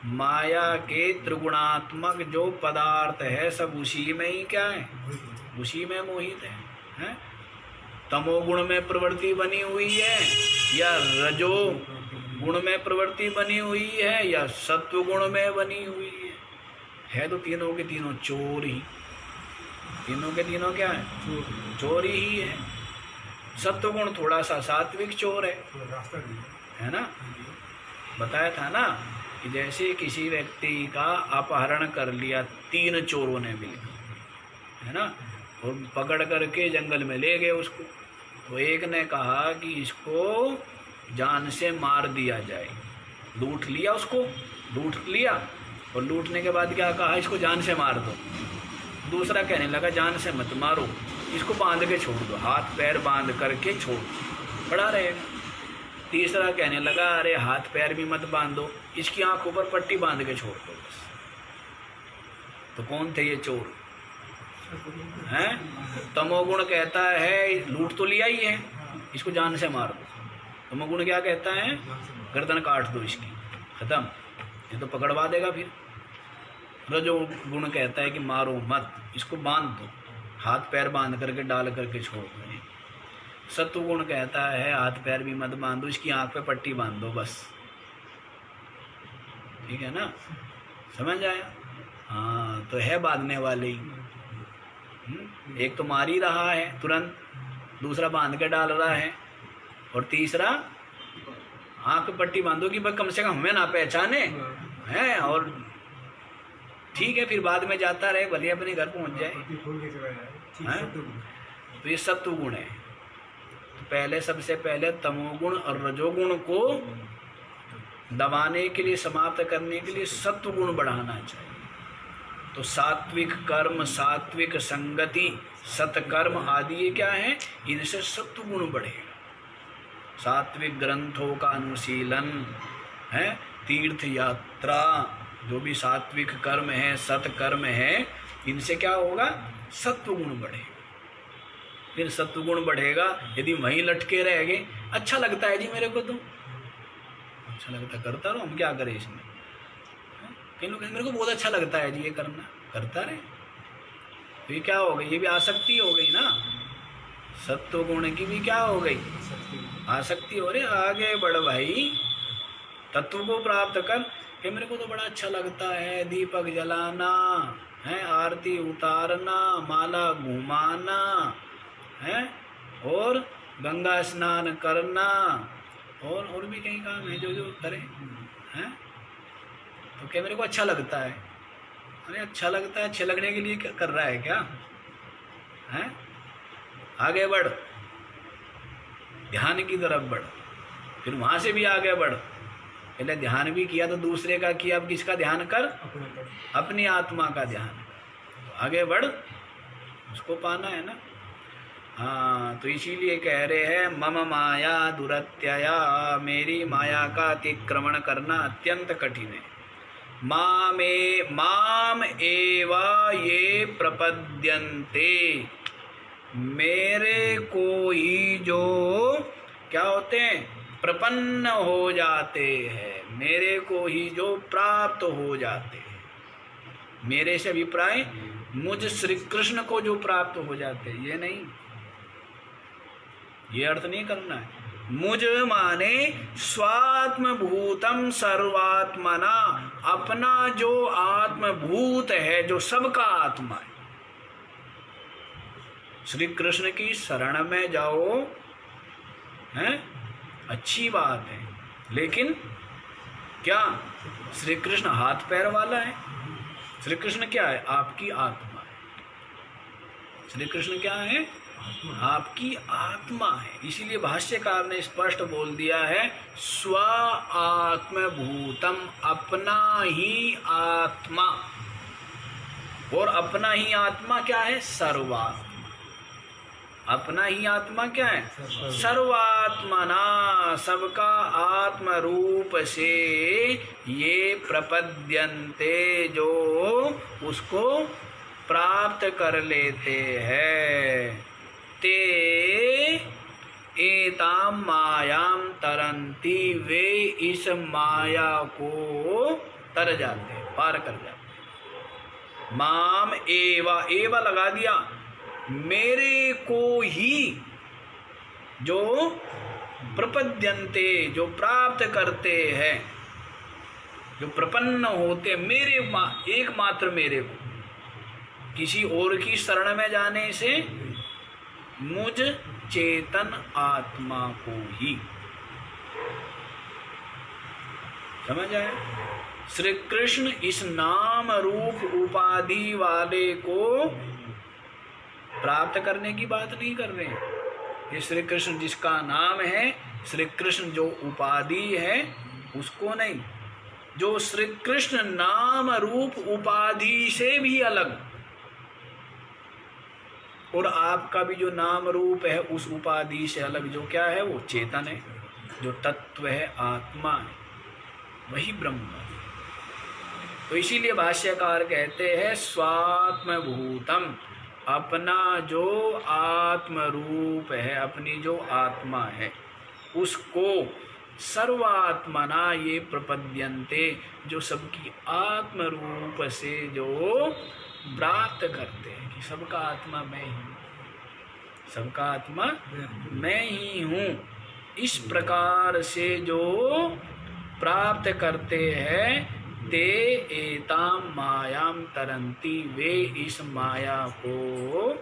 माया के त्रिगुणात्मक जो पदार्थ है, सब उसी में ही क्या है? उसी में मोहित है? तमोगुण में प्रवृत्ति बनी हुई है, या रजो गुण में प्रवृत्ति बनी हुई है, या सत्व गुण में बनी हुई है तो तीनों के तीनों चोर ही, तीनों के तीनों क्या है? चोर ही है। सत्वगुण थोड़ा सा सात्विक चोर है ना। बताया था ना कि जैसे किसी व्यक्ति का अपहरण कर लिया 3 चोरों ने मिलकर, है ना, और पकड़ करके जंगल में ले गए उसको। तो एक ने कहा कि इसको जान से मार दिया जाए। लूट लिया उसको, लूट लिया, और लूटने के बाद क्या कहा? इसको जान से मार दो। दूसरा कहने लगा जान से मत मारो, इसको बांध के छोड़ दो, हाथ पैर बांध करके छोड़, पड़ा रहेगा। तीसरा कहने लगा अरे हाथ पैर भी मत बांधो, इसकी आंखों पर पट्टी बांध के छोड़ दो बस। तो कौन थे ये चोर? हैं? तमोगुण कहता है लूट तो लिया ही है, इसको जान से मार दो। तमोगुण क्या कहता है? गर्दन काट दो इसकी, खत्म, ये तो पकड़वा देगा फिर। रजोगुण कहता है कि मारो मत, इसको बांध दो, हाथ पैर बांध करके डाल करके छोड़ दो। सत्वगुण कहता है हाथ पैर भी मत बांधो, इसकी आंख पे पट्टी बांध दो बस। ठीक है ना, समझ आया? हाँ, तो है बांधने वाले ही। एक तो मार ही रहा है तुरंत, दूसरा बांध के डाल रहा है, और तीसरा आंख पे पट्टी बांधो कि भाई कम से कम हमें ना पहचाने हैं। और ठीक है, फिर बाद में जाता रहे, भले अपने घर पहुंच जाए। हाँ? तो ये सत्व गुण है। तो पहले सबसे पहले तमोगुण और रजोगुण को दबाने के लिए, समाप्त करने के लिए सत्व गुण बढ़ाना चाहिए। तो सात्विक कर्म, सात्विक संगति, सत्कर्म आदि ये क्या है, इनसे सत्व गुण बढ़ेगा। सात्विक ग्रंथों का अनुशीलन है, तीर्थ यात्रा, जो भी सात्विक कर्म है, सत्कर्म है, इनसे क्या होगा, सत्व गुण बढ़ेगा। फिर सत्व गुण बढ़ेगा। यदि वहीं लटके रह गए, अच्छा लगता है जी मेरे को, तो अच्छा लगता, करता रहो, हम क्या करें इसमें। कई लोग मेरे को बहुत अच्छा लगता है जी ये करना, करता रहे, तो ये क्या हो गई, ये भी आसक्ति हो गई ना। सत्व गुण की भी क्या हो गई, आसक्ति हो रही। आगे बढ़ भाई, तत्व को प्राप्त कर। ये मेरे को तो बड़ा अच्छा लगता है दीपक जलाना है, आरती उतारना, माला घुमाना है, और गंगा स्नान करना, और भी कई काम है जो जो करें हैं। तो क्या मेरे को अच्छा लगता है, अरे अच्छा लगता है, अच्छे लगने के लिए क्या कर रहा है क्या है। आगे बढ़, ध्यान की तरफ बढ़, फिर वहां से भी आगे बढ़। पहले ध्यान भी किया तो दूसरे का किया, अब किसका ध्यान कर, अपनी आत्मा का ध्यान। तो आगे बढ़, उसको पाना है ना। हाँ, तो इसीलिए कह रहे हैं मम माया दुरत्यया, मेरी माया का अतिक्रमण करना अत्यंत कठिन है। माम एवा ये प्रपद्यन्ते, मेरे को ही जो क्या होते हैं, प्रपन्न हो जाते हैं, मेरे को ही जो प्राप्त हो जाते हैं। मेरे से अभिप्राय मुझ श्री कृष्ण को जो प्राप्त हो जाते हैं, ये नहीं, ये अर्थ नहीं करना है। मुझ माने स्वात्मभूतम सर्वात्मना, अपना जो आत्मभूत है, जो सबका आत्मा है। श्री कृष्ण की शरण में जाओ, हैं, अच्छी बात है, लेकिन क्या श्री कृष्ण हाथ पैर वाला है? श्री कृष्ण क्या है, आपकी आत्मा है। श्री कृष्ण क्या है, आपकी आत्मा है। इसीलिए भाष्यकार ने स्पष्ट बोल दिया है, स्व आत्मभूतम, अपना ही आत्मा। और अपना ही आत्मा क्या है, सर्वात्मा। अपना ही आत्मा क्या है, सर्वात्मना, सबका आत्म रूप से ये प्रपद्यन्ते, जो उसको प्राप्त कर लेते हैं। ते एताम मायाम तरंती, वे इस माया को तर जाते हैं, पार कर जाते हैं। माम एवा, एवा लगा दिया, मेरे को ही जो प्रपद्यन्ते, जो प्राप्त करते हैं, जो प्रपन्न होते, मेरे एकमात्र मेरे को, किसी और की शरण में जाने से, मुझ चेतन आत्मा को ही। समझ आया? श्री कृष्ण इस नाम रूप उपाधि वाले को प्राप्त करने की बात नहीं कर रहे हैं। ये श्री कृष्ण जिसका नाम है, श्री कृष्ण जो उपाधि है, उसको नहीं, जो श्री कृष्ण नाम रूप उपाधि से भी अलग, और आपका भी जो नाम रूप है उस उपाधि से अलग, जो क्या है, वो चेतन है, जो तत्व है, आत्मा है, वही ब्रह्म है। तो इसीलिए भाष्यकार कहते हैं स्वात्मभूतम, अपना जो आत्म रूप है, अपनी जो आत्मा है, उसको सर्वात्मना ये प्रपद्यन्ते, जो सबकी आत्म रूप से जो प्राप्त करते हैं कि सबका आत्मा मैं ही हूँ, सबका आत्मा मैं ही हूँ। इस प्रकार से जो प्राप्त करते हैं, ते एताम मायाम तरंती, वे इस माया को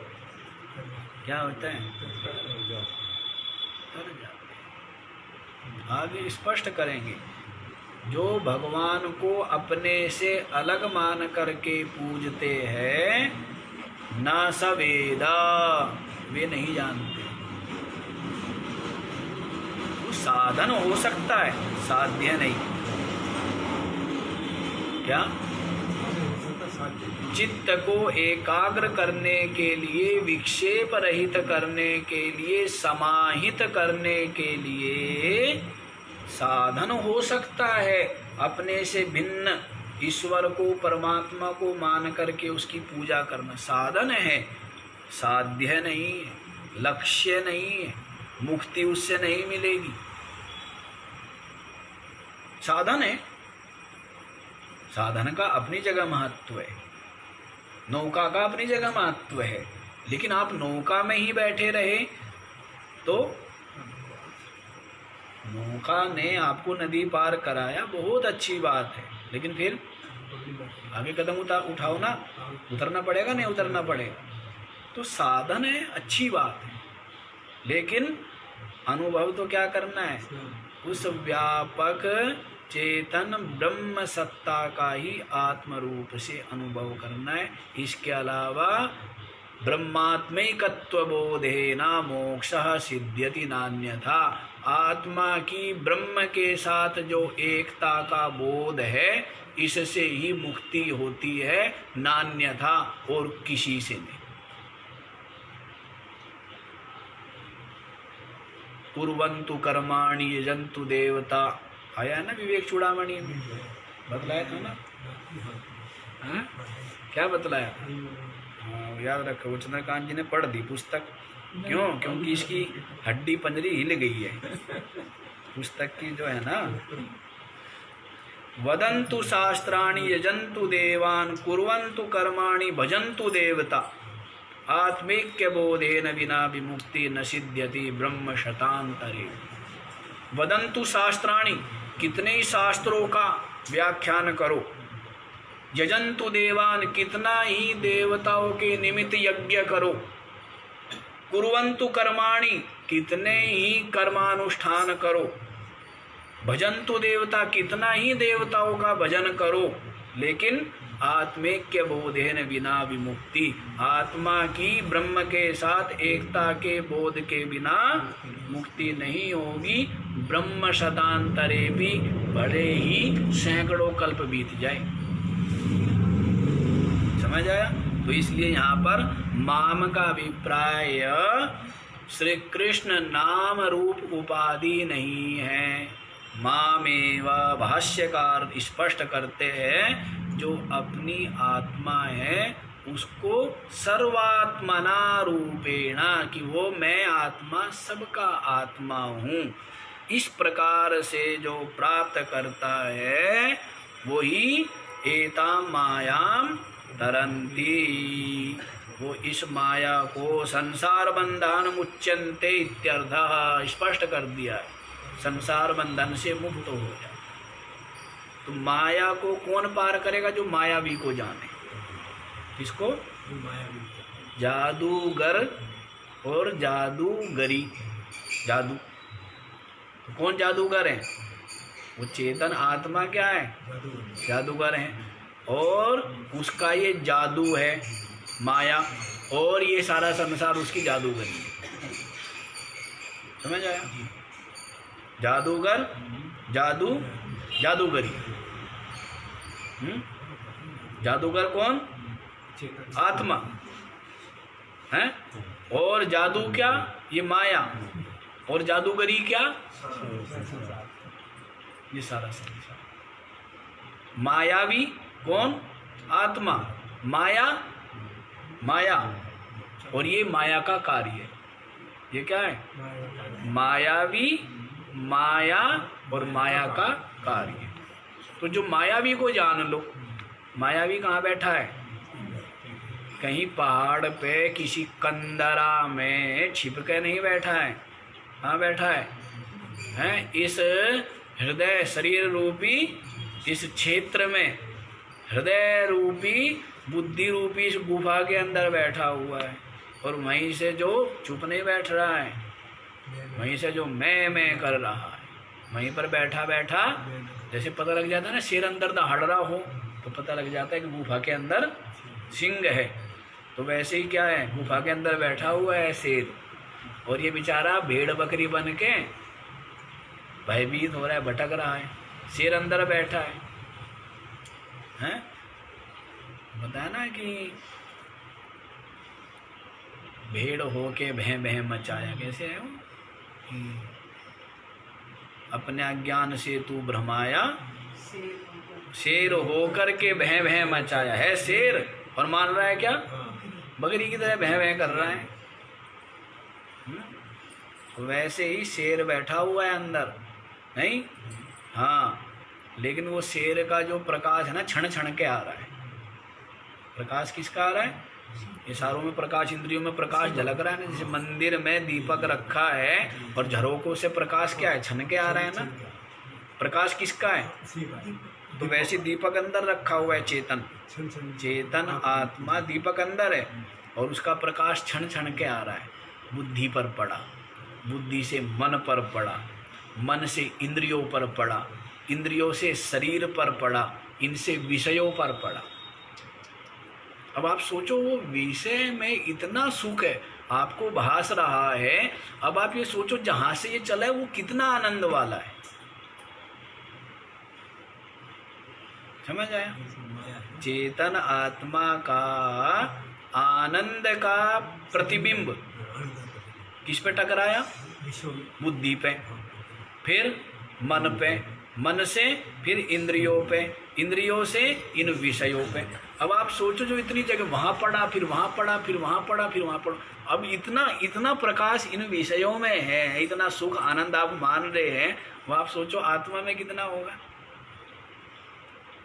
क्या होता है, तर जाते हैं। आगे स्पष्ट करेंगे। जो भगवान को अपने से अलग मान करके पूजते हैं, न सवेदा, वे नहीं जानते। तो साधन हो सकता है, साध्य नहीं। क्या? चित्त को एकाग्र करने के लिए, विक्षेप रहित करने के लिए, समाहित करने के लिए साधन हो सकता है। अपने से भिन्न ईश्वर को, परमात्मा को मान करके उसकी पूजा करना साधन है, साध्य नहीं है, लक्ष्य नहीं है, मुक्ति उससे नहीं मिलेगी। साधन है, साधन का अपनी जगह महत्व है, नौका का अपनी जगह महत्व है। लेकिन आप नौका में ही बैठे रहे तो नौका ने आपको नदी पार कराया, बहुत अच्छी बात है, लेकिन फिर आगे कदम उठाओ ना, उतरना पड़ेगा, नहीं उतरना पड़ेगा। तो साधन है, अच्छी बात है, लेकिन अनुभव तो क्या करना है? उस व्यापक चेतन ब्रह्म सत्ता का ही आत्म रूप से अनुभव करना है। इसके अलावा ब्रह्मात्मैकत्व बोधेन मोक्षः सिद्ध्यति नान्यथा। आत्मा की ब्रह्म के साथ जो एकता का बोध है, इससे ही मुक्ति होती है, नान्यथा, और किसी से नहीं। कुर्वन्तु कर्माणि यजन्तु देवता, आया है ना विवेक चूड़ामणि में, बतलाया था ना? हाँ, क्या बतलाया? हाँ, याद रखो, चंद्रकांत जी ने पढ़ दी पुस्तक। क्यों? क्योंकि इसकी हड्डी पंजरी हिल गई है पुस्तक की, जो है ना। वदन्तु शास्त्राणि यजन्तु देवान् कुर्वन्तु कर्माणि भजन्तु देवता आत्मैक्य बोधेन विना विमुक्ति न सिद्ध्यति ब्रह्म शतांतरे। वदन्तु शास्त्राणि, कितने ही शास्त्रों का व्याख्यान करो। यजन्तु देवान, कितना ही देवताओं के निमित्त यज्ञ करो। कुर्वन्तु कर्माणि, कितने ही कर्मानुष्ठान करो। भजन्तु देवता, कितना ही देवताओं का भजन करो, लेकिन आत्मैक्य बोधेन विना विमुक्ति, आत्मा की ब्रह्म के साथ एकता के बोध के बिना मुक्ति नहीं होगी। ब्रह्म शतांतरे भी, भले ही सैकड़ों कल्प बीत जाए। समझ आया? तो इसलिए यहाँ पर माम का अभिप्राय श्री कृष्ण नाम रूप उपाधि नहीं है। मामेव भाष्यकार स्पष्ट करते हैं, जो अपनी आत्मा है उसको सर्वात्मना रूपेणा, कि वो मैं आत्मा, सबका आत्मा हूँ, इस प्रकार से जो प्राप्त करता है, वही एतां मायां तरन्ति, वो इस माया को संसार बंधन मुच्यन्ते इत्यर्थः स्पष्ट कर दिया है, संसार बंधन से मुक्त हो जाए। तो माया को कौन पार करेगा? जो मायावी को जाने। किसको? जादूगर और जादूगरी। जादू तो कौन जादूगर है? वो चेतन आत्मा क्या है? जादूगर है, और उसका ये जादू है माया, और ये सारा संसार उसकी जादूगरी है। समझ आया? जादूगर, जादू, जादूगरी। जादूगर कौन? आत्मा है, और जादू क्या? ये माया, और जादूगरी क्या? ये सारा संसार। मायावी कौन? आत्मा, माया, माया, और ये माया का कार्य। ये क्या है? मायावी, माया और माया का कार्य। तो जो मायावी को जान लो। मायावी कहाँ बैठा है? कहीं पहाड़ पे किसी कंदरा में छिप के नहीं बैठा है। कहाँ बैठा है? हैं? इस हृदय शरीर रूपी इस क्षेत्र में, हृदय रूपी बुद्धि रूपी इस गुफा के अंदर बैठा हुआ है, और वहीं से जो चुप नहीं बैठ रहा है, वहीं से जो मैं कर रहा है, वहीं पर बैठा बैठा जैसे पता लग जाता है ना शेर अंदर दहाड़ रहा हो तो पता लग जाता है कि गुफा के अंदर सिंह है। तो वैसे ही क्या है, गुफा के अंदर बैठा हुआ है शेर, और ये बेचारा भेड़ बकरी बन के भयभीत हो रहा है, भटक रहा है। शेर अंदर बैठा है, हैं? बताया ना कि भेड़ हो के भैं भैं मचाया। कैसे है वो कि अपने अज्ञान से तू भ्रमाया, शेर हो कर के भैं भैं मचाया। है शेर और मान रहा है क्या, बकरी की तरह भैं भैं कर रहा है। तो वैसे ही शेर बैठा हुआ है अंदर, नहीं? हाँ, लेकिन वो शेर का जो प्रकाश है ना क्षण क्षण के आ रहा है। प्रकाश किसका आ रहा है? इशारों में प्रकाश, इंद्रियों में प्रकाश झलक रहा है ना। जैसे मंदिर में दीपक रखा है और झरोकों से प्रकाश क्या है, छन के आ रहा है ना। प्रकाश किसका है? तो वैसे दीपक अंदर रखा हुआ है, चेतन चेतन आत्मा दीपक अंदर है और उसका प्रकाश क्षण क्षण के आ रहा है। बुद्धि पर पड़ा, बुद्धि से मन पर पड़ा, मन से इंद्रियों पर पड़ा, इंद्रियों से शरीर पर पड़ा, इनसे विषयों पर पड़ा। अब आप सोचो, वो विषय में इतना सुख है, आपको भास रहा है। अब आप ये सोचो जहां से ये चला है वो कितना आनंद वाला है। समझ आया? चेतन आत्मा का आनंद का प्रतिबिंब किस पे टकराया? बुद्धि पे, फिर मन पे, मन से फिर इंद्रियों पे, इंद्रियों से इन विषयों पे। अब आप सोचो, जो इतनी जगह वहां पड़ा, फिर वहां पड़ा, फिर वहां पड़ा, फिर वहां पड़ा, अब इतना इतना प्रकाश इन विषयों में है, इतना सुख आनंद आप मान रहे हैं, वो आप सोचो आत्मा में कितना होगा,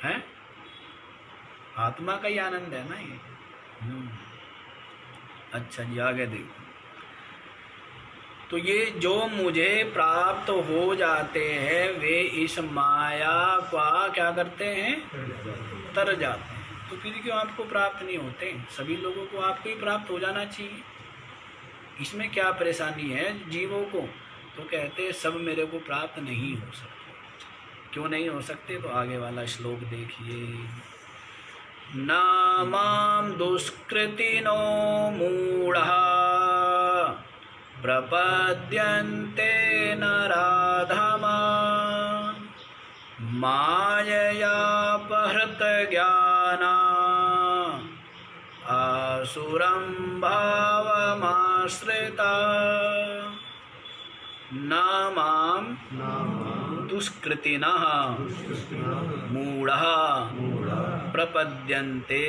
है? आत्मा का ही आनंद है ना ये। अच्छा जी, आगे देखो। तो ये जो मुझे प्राप्त हो जाते हैं वे इस माया का क्या करते हैं? तर जाते हैं। तो फिर क्यों आपको प्राप्त नहीं होते? सभी लोगों को आपको ही प्राप्त हो जाना चाहिए। इसमें क्या परेशानी है जीवों को? तो कहते हैं सब मेरे को प्राप्त नहीं हो सकते। क्यों नहीं हो सकते? तो आगे वाला श्लोक देखिए। न मां दुष्कृतिनो मूढ़ः प्रपद्यन्ते नराधमा माययापहृत ज्ञाना आसुरं भावमाश्रिता। न मां दुष्कृतिनः मूढ़ः प्रपद्यन्ते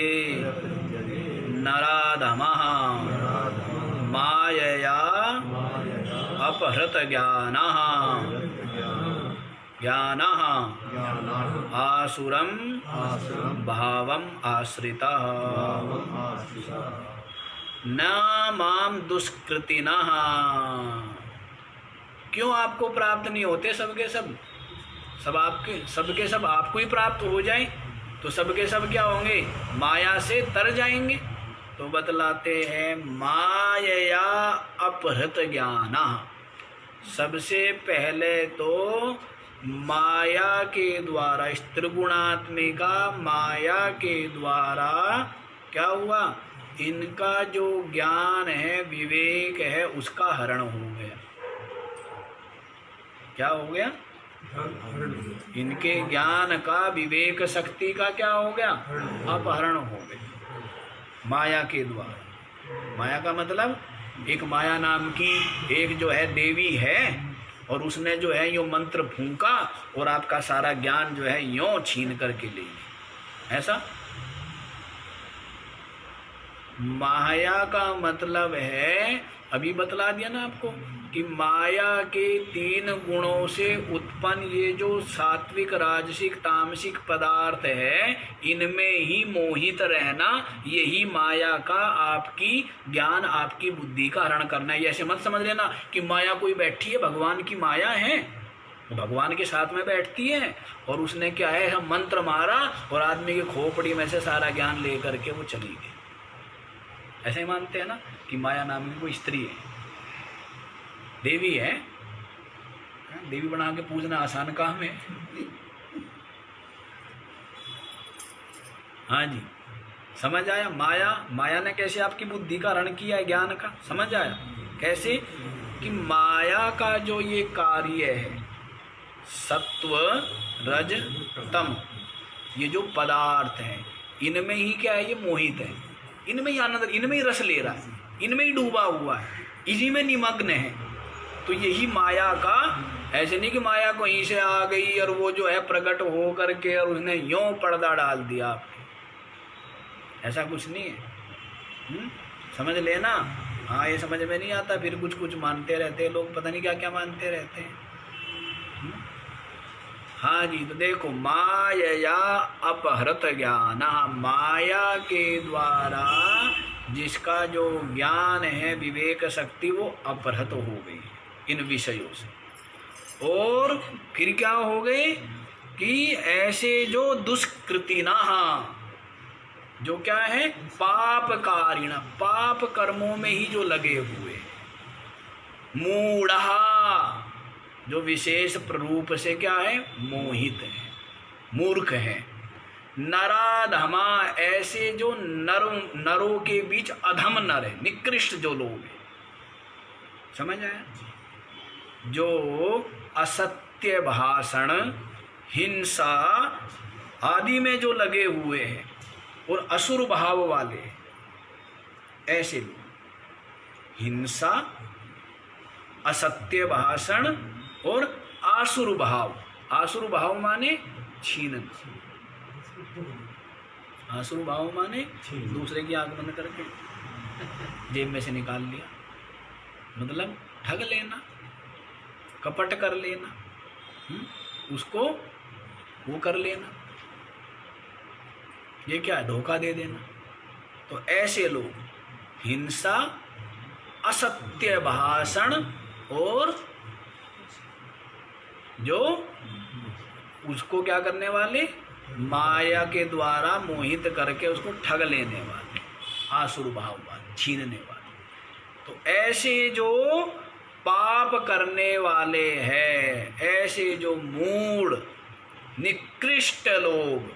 नराधमः मायया अपहृत ज्ञानः आसुरं भावम् आश्रितः। न मां दुष्कृतिनः। क्यों आपको प्राप्त नहीं होते? सबके सब आपको ही प्राप्त हो जाए तो सबके सब क्या होंगे? माया से तर जाएंगे। तो बतलाते हैं मायया अपहृत ज्ञान। सबसे पहले तो माया के द्वारा, त्रिगुणात्मिका माया के द्वारा क्या हुआ? इनका जो ज्ञान है, विवेक है, उसका हरण हो गया। क्या हो गया? इनके ज्ञान का, विवेक शक्ति का क्या हो गया? अपहरण हो गया माया के द्वारा। माया का मतलब एक माया नाम की एक जो है देवी है, और उसने जो है यो मंत्र फूंका और आपका सारा ज्ञान जो है यों छीन करके ले लिया। ऐसा माया का मतलब है, अभी बतला दिया ना आपको, कि माया के 3 गुणों से उत्पन्न ये जो सात्विक, राजसिक, तामसिक पदार्थ है, इनमें ही मोहित रहना, यही माया का आपकी ज्ञान, आपकी बुद्धि का हरण करना है। ऐसे मत समझ लेना कि माया कोई बैठी है, भगवान की माया है, भगवान के साथ में बैठती है, और उसने क्या है, हम मंत्र मारा और आदमी की खोपड़ी में से सारा ज्ञान ले करके वो चली गई। ऐसे ही मानते हैं ना कि माया नाम की कोई स्त्री है, देवी है। देवी बना के पूजना आसान काम है, हाँ जी, समझ आया। माया, माया ने कैसे आपकी बुद्धि का हरण किया है, ज्ञान का, समझ आया कैसे कि माया का जो ये कार्य है सत्व रज तम, ये जो पदार्थ है इनमें ही क्या है, ये मोहित है, इनमें ही आनंद, इनमें ही रस ले रहा है, इनमें ही डूबा हुआ है, इसी में निमग्न है। तो यही माया का, ऐसे नहीं कि माया को यहीं से आ गई और वो जो है प्रकट हो करके और उसने यों पर्दा डाल दिया आपने, ऐसा कुछ नहीं है। समझ लेना। हाँ, ये समझ में नहीं आता, फिर कुछ कुछ मानते रहते हैं लोग, पता नहीं क्या क्या मानते रहते हैं। हाँ जी, तो देखो, माया अपहृत ज्ञान, माया के द्वारा जिसका जो ज्ञान है, विवेक शक्ति, वो अपहृत हो गई इन विषयों से। और फिर क्या हो गए कि ऐसे जो दुष्कृतिना, जो क्या है, पापकारिण, पाप कर्मों में ही जो लगे हुए, मूढ़ा, जो विशेष रूप से क्या है, मोहित है, मूर्ख है, नराधमा, ऐसे जो नरों के बीच अधम नर है, निकृष्ट जो लोग हैं, समझ आया, जो असत्य भाषण, हिंसा आदि में जो लगे हुए हैं और असुर भाव वाले, ऐसे लोग, हिंसा, असत्य भाषण और आसुर भाव। आसुर भाव माने छीनन, आसुर भाव माने दूसरे की आंख बंद करके जेब में से निकाल लिया, मतलब ठग लेना, कपट कर लेना, उसको वो कर लेना, ये क्या है, धोखा दे देना। तो ऐसे लोग हिंसा, असत्य भाषण और जो उसको क्या करने वाले, माया के द्वारा मोहित करके उसको ठग लेने वाले, आसुर भाव वाले, छीनने वाले। तो ऐसे जो पाप करने वाले हैं, ऐसे जो मूढ़ निकृष्ट लोग,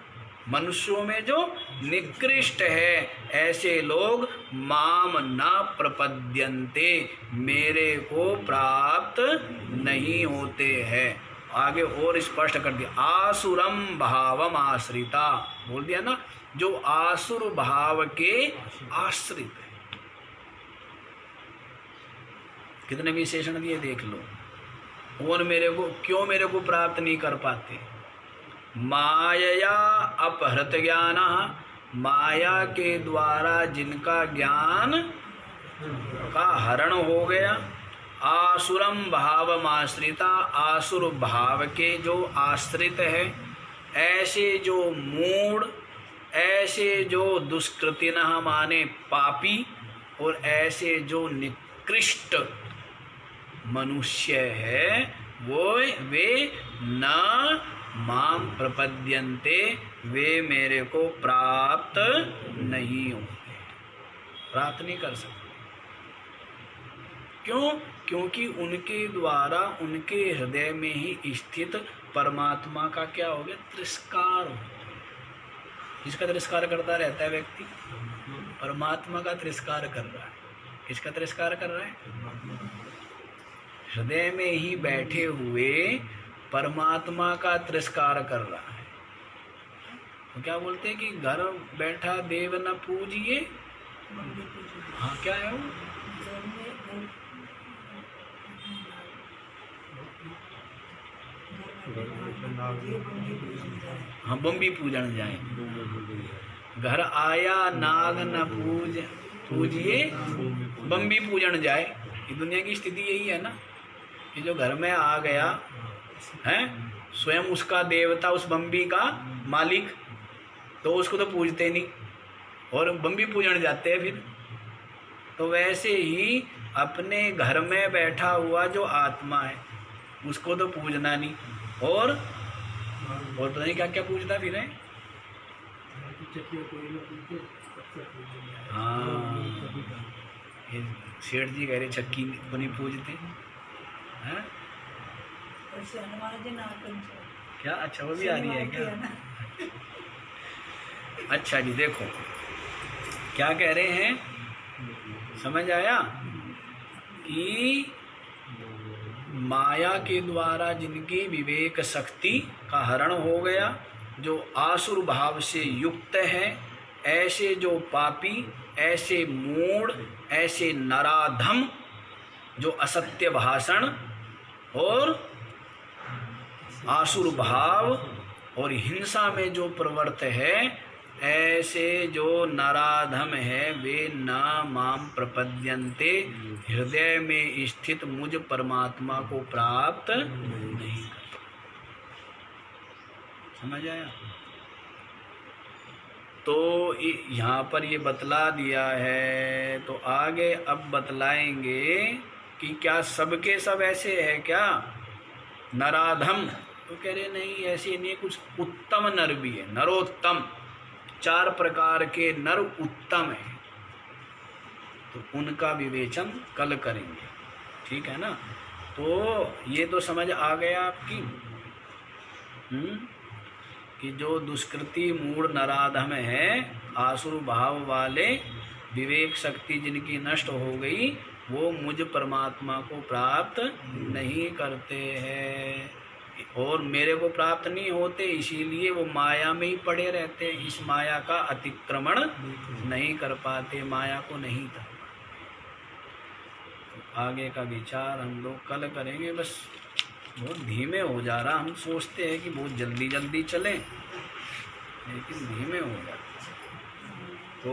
मनुष्यों में जो निकृष्ट है, ऐसे लोग माम न प्रपद्यन्ते, मेरे को प्राप्त नहीं होते हैं। आगे और स्पष्ट कर दिया, आसुरम भावम आश्रिता, बोल दिया ना, जो आसुर भाव के आश्रित है। कितने विशेषण दिए देख लो। और मेरे को क्यों, मेरे को प्राप्त नहीं कर पाते, माया अपहृत ज्ञान, माया के द्वारा जिनका ज्ञान का हरण हो गया, आसुरम भावमाश्रिता, आसुर भाव के जो आश्रित है, ऐसे जो मूढ़, ऐसे जो दुष्कृतिनः माने पापी, और ऐसे जो निकृष्ट मनुष्य है, वो वे न माम प्रपद्यन्ते, वे मेरे को प्राप्त नहीं होते, प्राप्त नहीं कर सकते। क्यों? क्योंकि उनके द्वारा उनके हृदय में ही स्थित परमात्मा का क्या हो गया, तिरस्कार हो गया। जिसका तिरस्कार करता रहता है व्यक्ति, परमात्मा का तिरस्कार कर रहा है। किसका तिरस्कार कर रहा है? हृदय में ही बैठे हुए परमात्मा का तिरस्कार कर रहा है। तो क्या बोलते हैं कि घर बैठा देव न पूजिए, हाँ क्या है वो, हाँ बम्बी पूजन जाए, घर आया नाग न पूजिए बम्बी पूजन जाए। ये दुनिया की स्थिति यही है ना, कि जो घर में आ गया है स्वयं उसका देवता, उस बम्बी का मालिक, तो उसको तो पूजते नहीं और बम्बी पूजन जाते हैं फिर। तो वैसे ही अपने घर में बैठा हुआ जो आत्मा है उसको तो पूजना नहीं, और पता नहीं क्या क्या पूजता फिर है। हाँ, सेठ जी कह रहे चक्की को नहीं पूजते हैं क्या? अच्छा वो भी आ रही है क्या? अच्छा जी, देखो क्या कह रहे हैं, समझ आया कि माया के द्वारा जिनकी विवेक शक्ति का हरण हो गया, जो आसुर भाव से युक्त है, ऐसे जो पापी, ऐसे मूढ़, ऐसे नराधम, जो असत्य भाषण और आसुर भाव और हिंसा में जो प्रवृत्त है, ऐसे जो नराधम है, वे न माम प्रपद्यन्ते, हृदय में स्थित मुझ परमात्मा को प्राप्त नहीं करते। समझ आया? तो यहाँ पर ये बतला दिया है, तो आगे अब बतलाएंगे कि क्या सबके सब ऐसे है क्या नराधम? तो कह रहे नहीं, ऐसे नहीं, कुछ उत्तम नर भी है, नरोत्तम, 4 प्रकार के नर उत्तम है, तो उनका विवेचन कल करेंगे, ठीक है ना। तो ये तो समझ आ गया आपकी कि जो दुष्कृति मूढ़ नराधम है, आसुर भाव वाले, विवेक शक्ति जिनकी नष्ट हो गई, वो मुझ परमात्मा को प्राप्त नहीं करते हैं और मेरे को प्राप्त नहीं होते, इसीलिए वो माया में ही पड़े रहते हैं, इस माया का अतिक्रमण नहीं कर पाते, माया को नहीं कर पाते। तो आगे का विचार हम लोग कल करेंगे। बस बहुत धीमे हो जा रहा, हम सोचते हैं कि बहुत जल्दी जल्दी चलें, लेकिन धीमे हो जाते। तो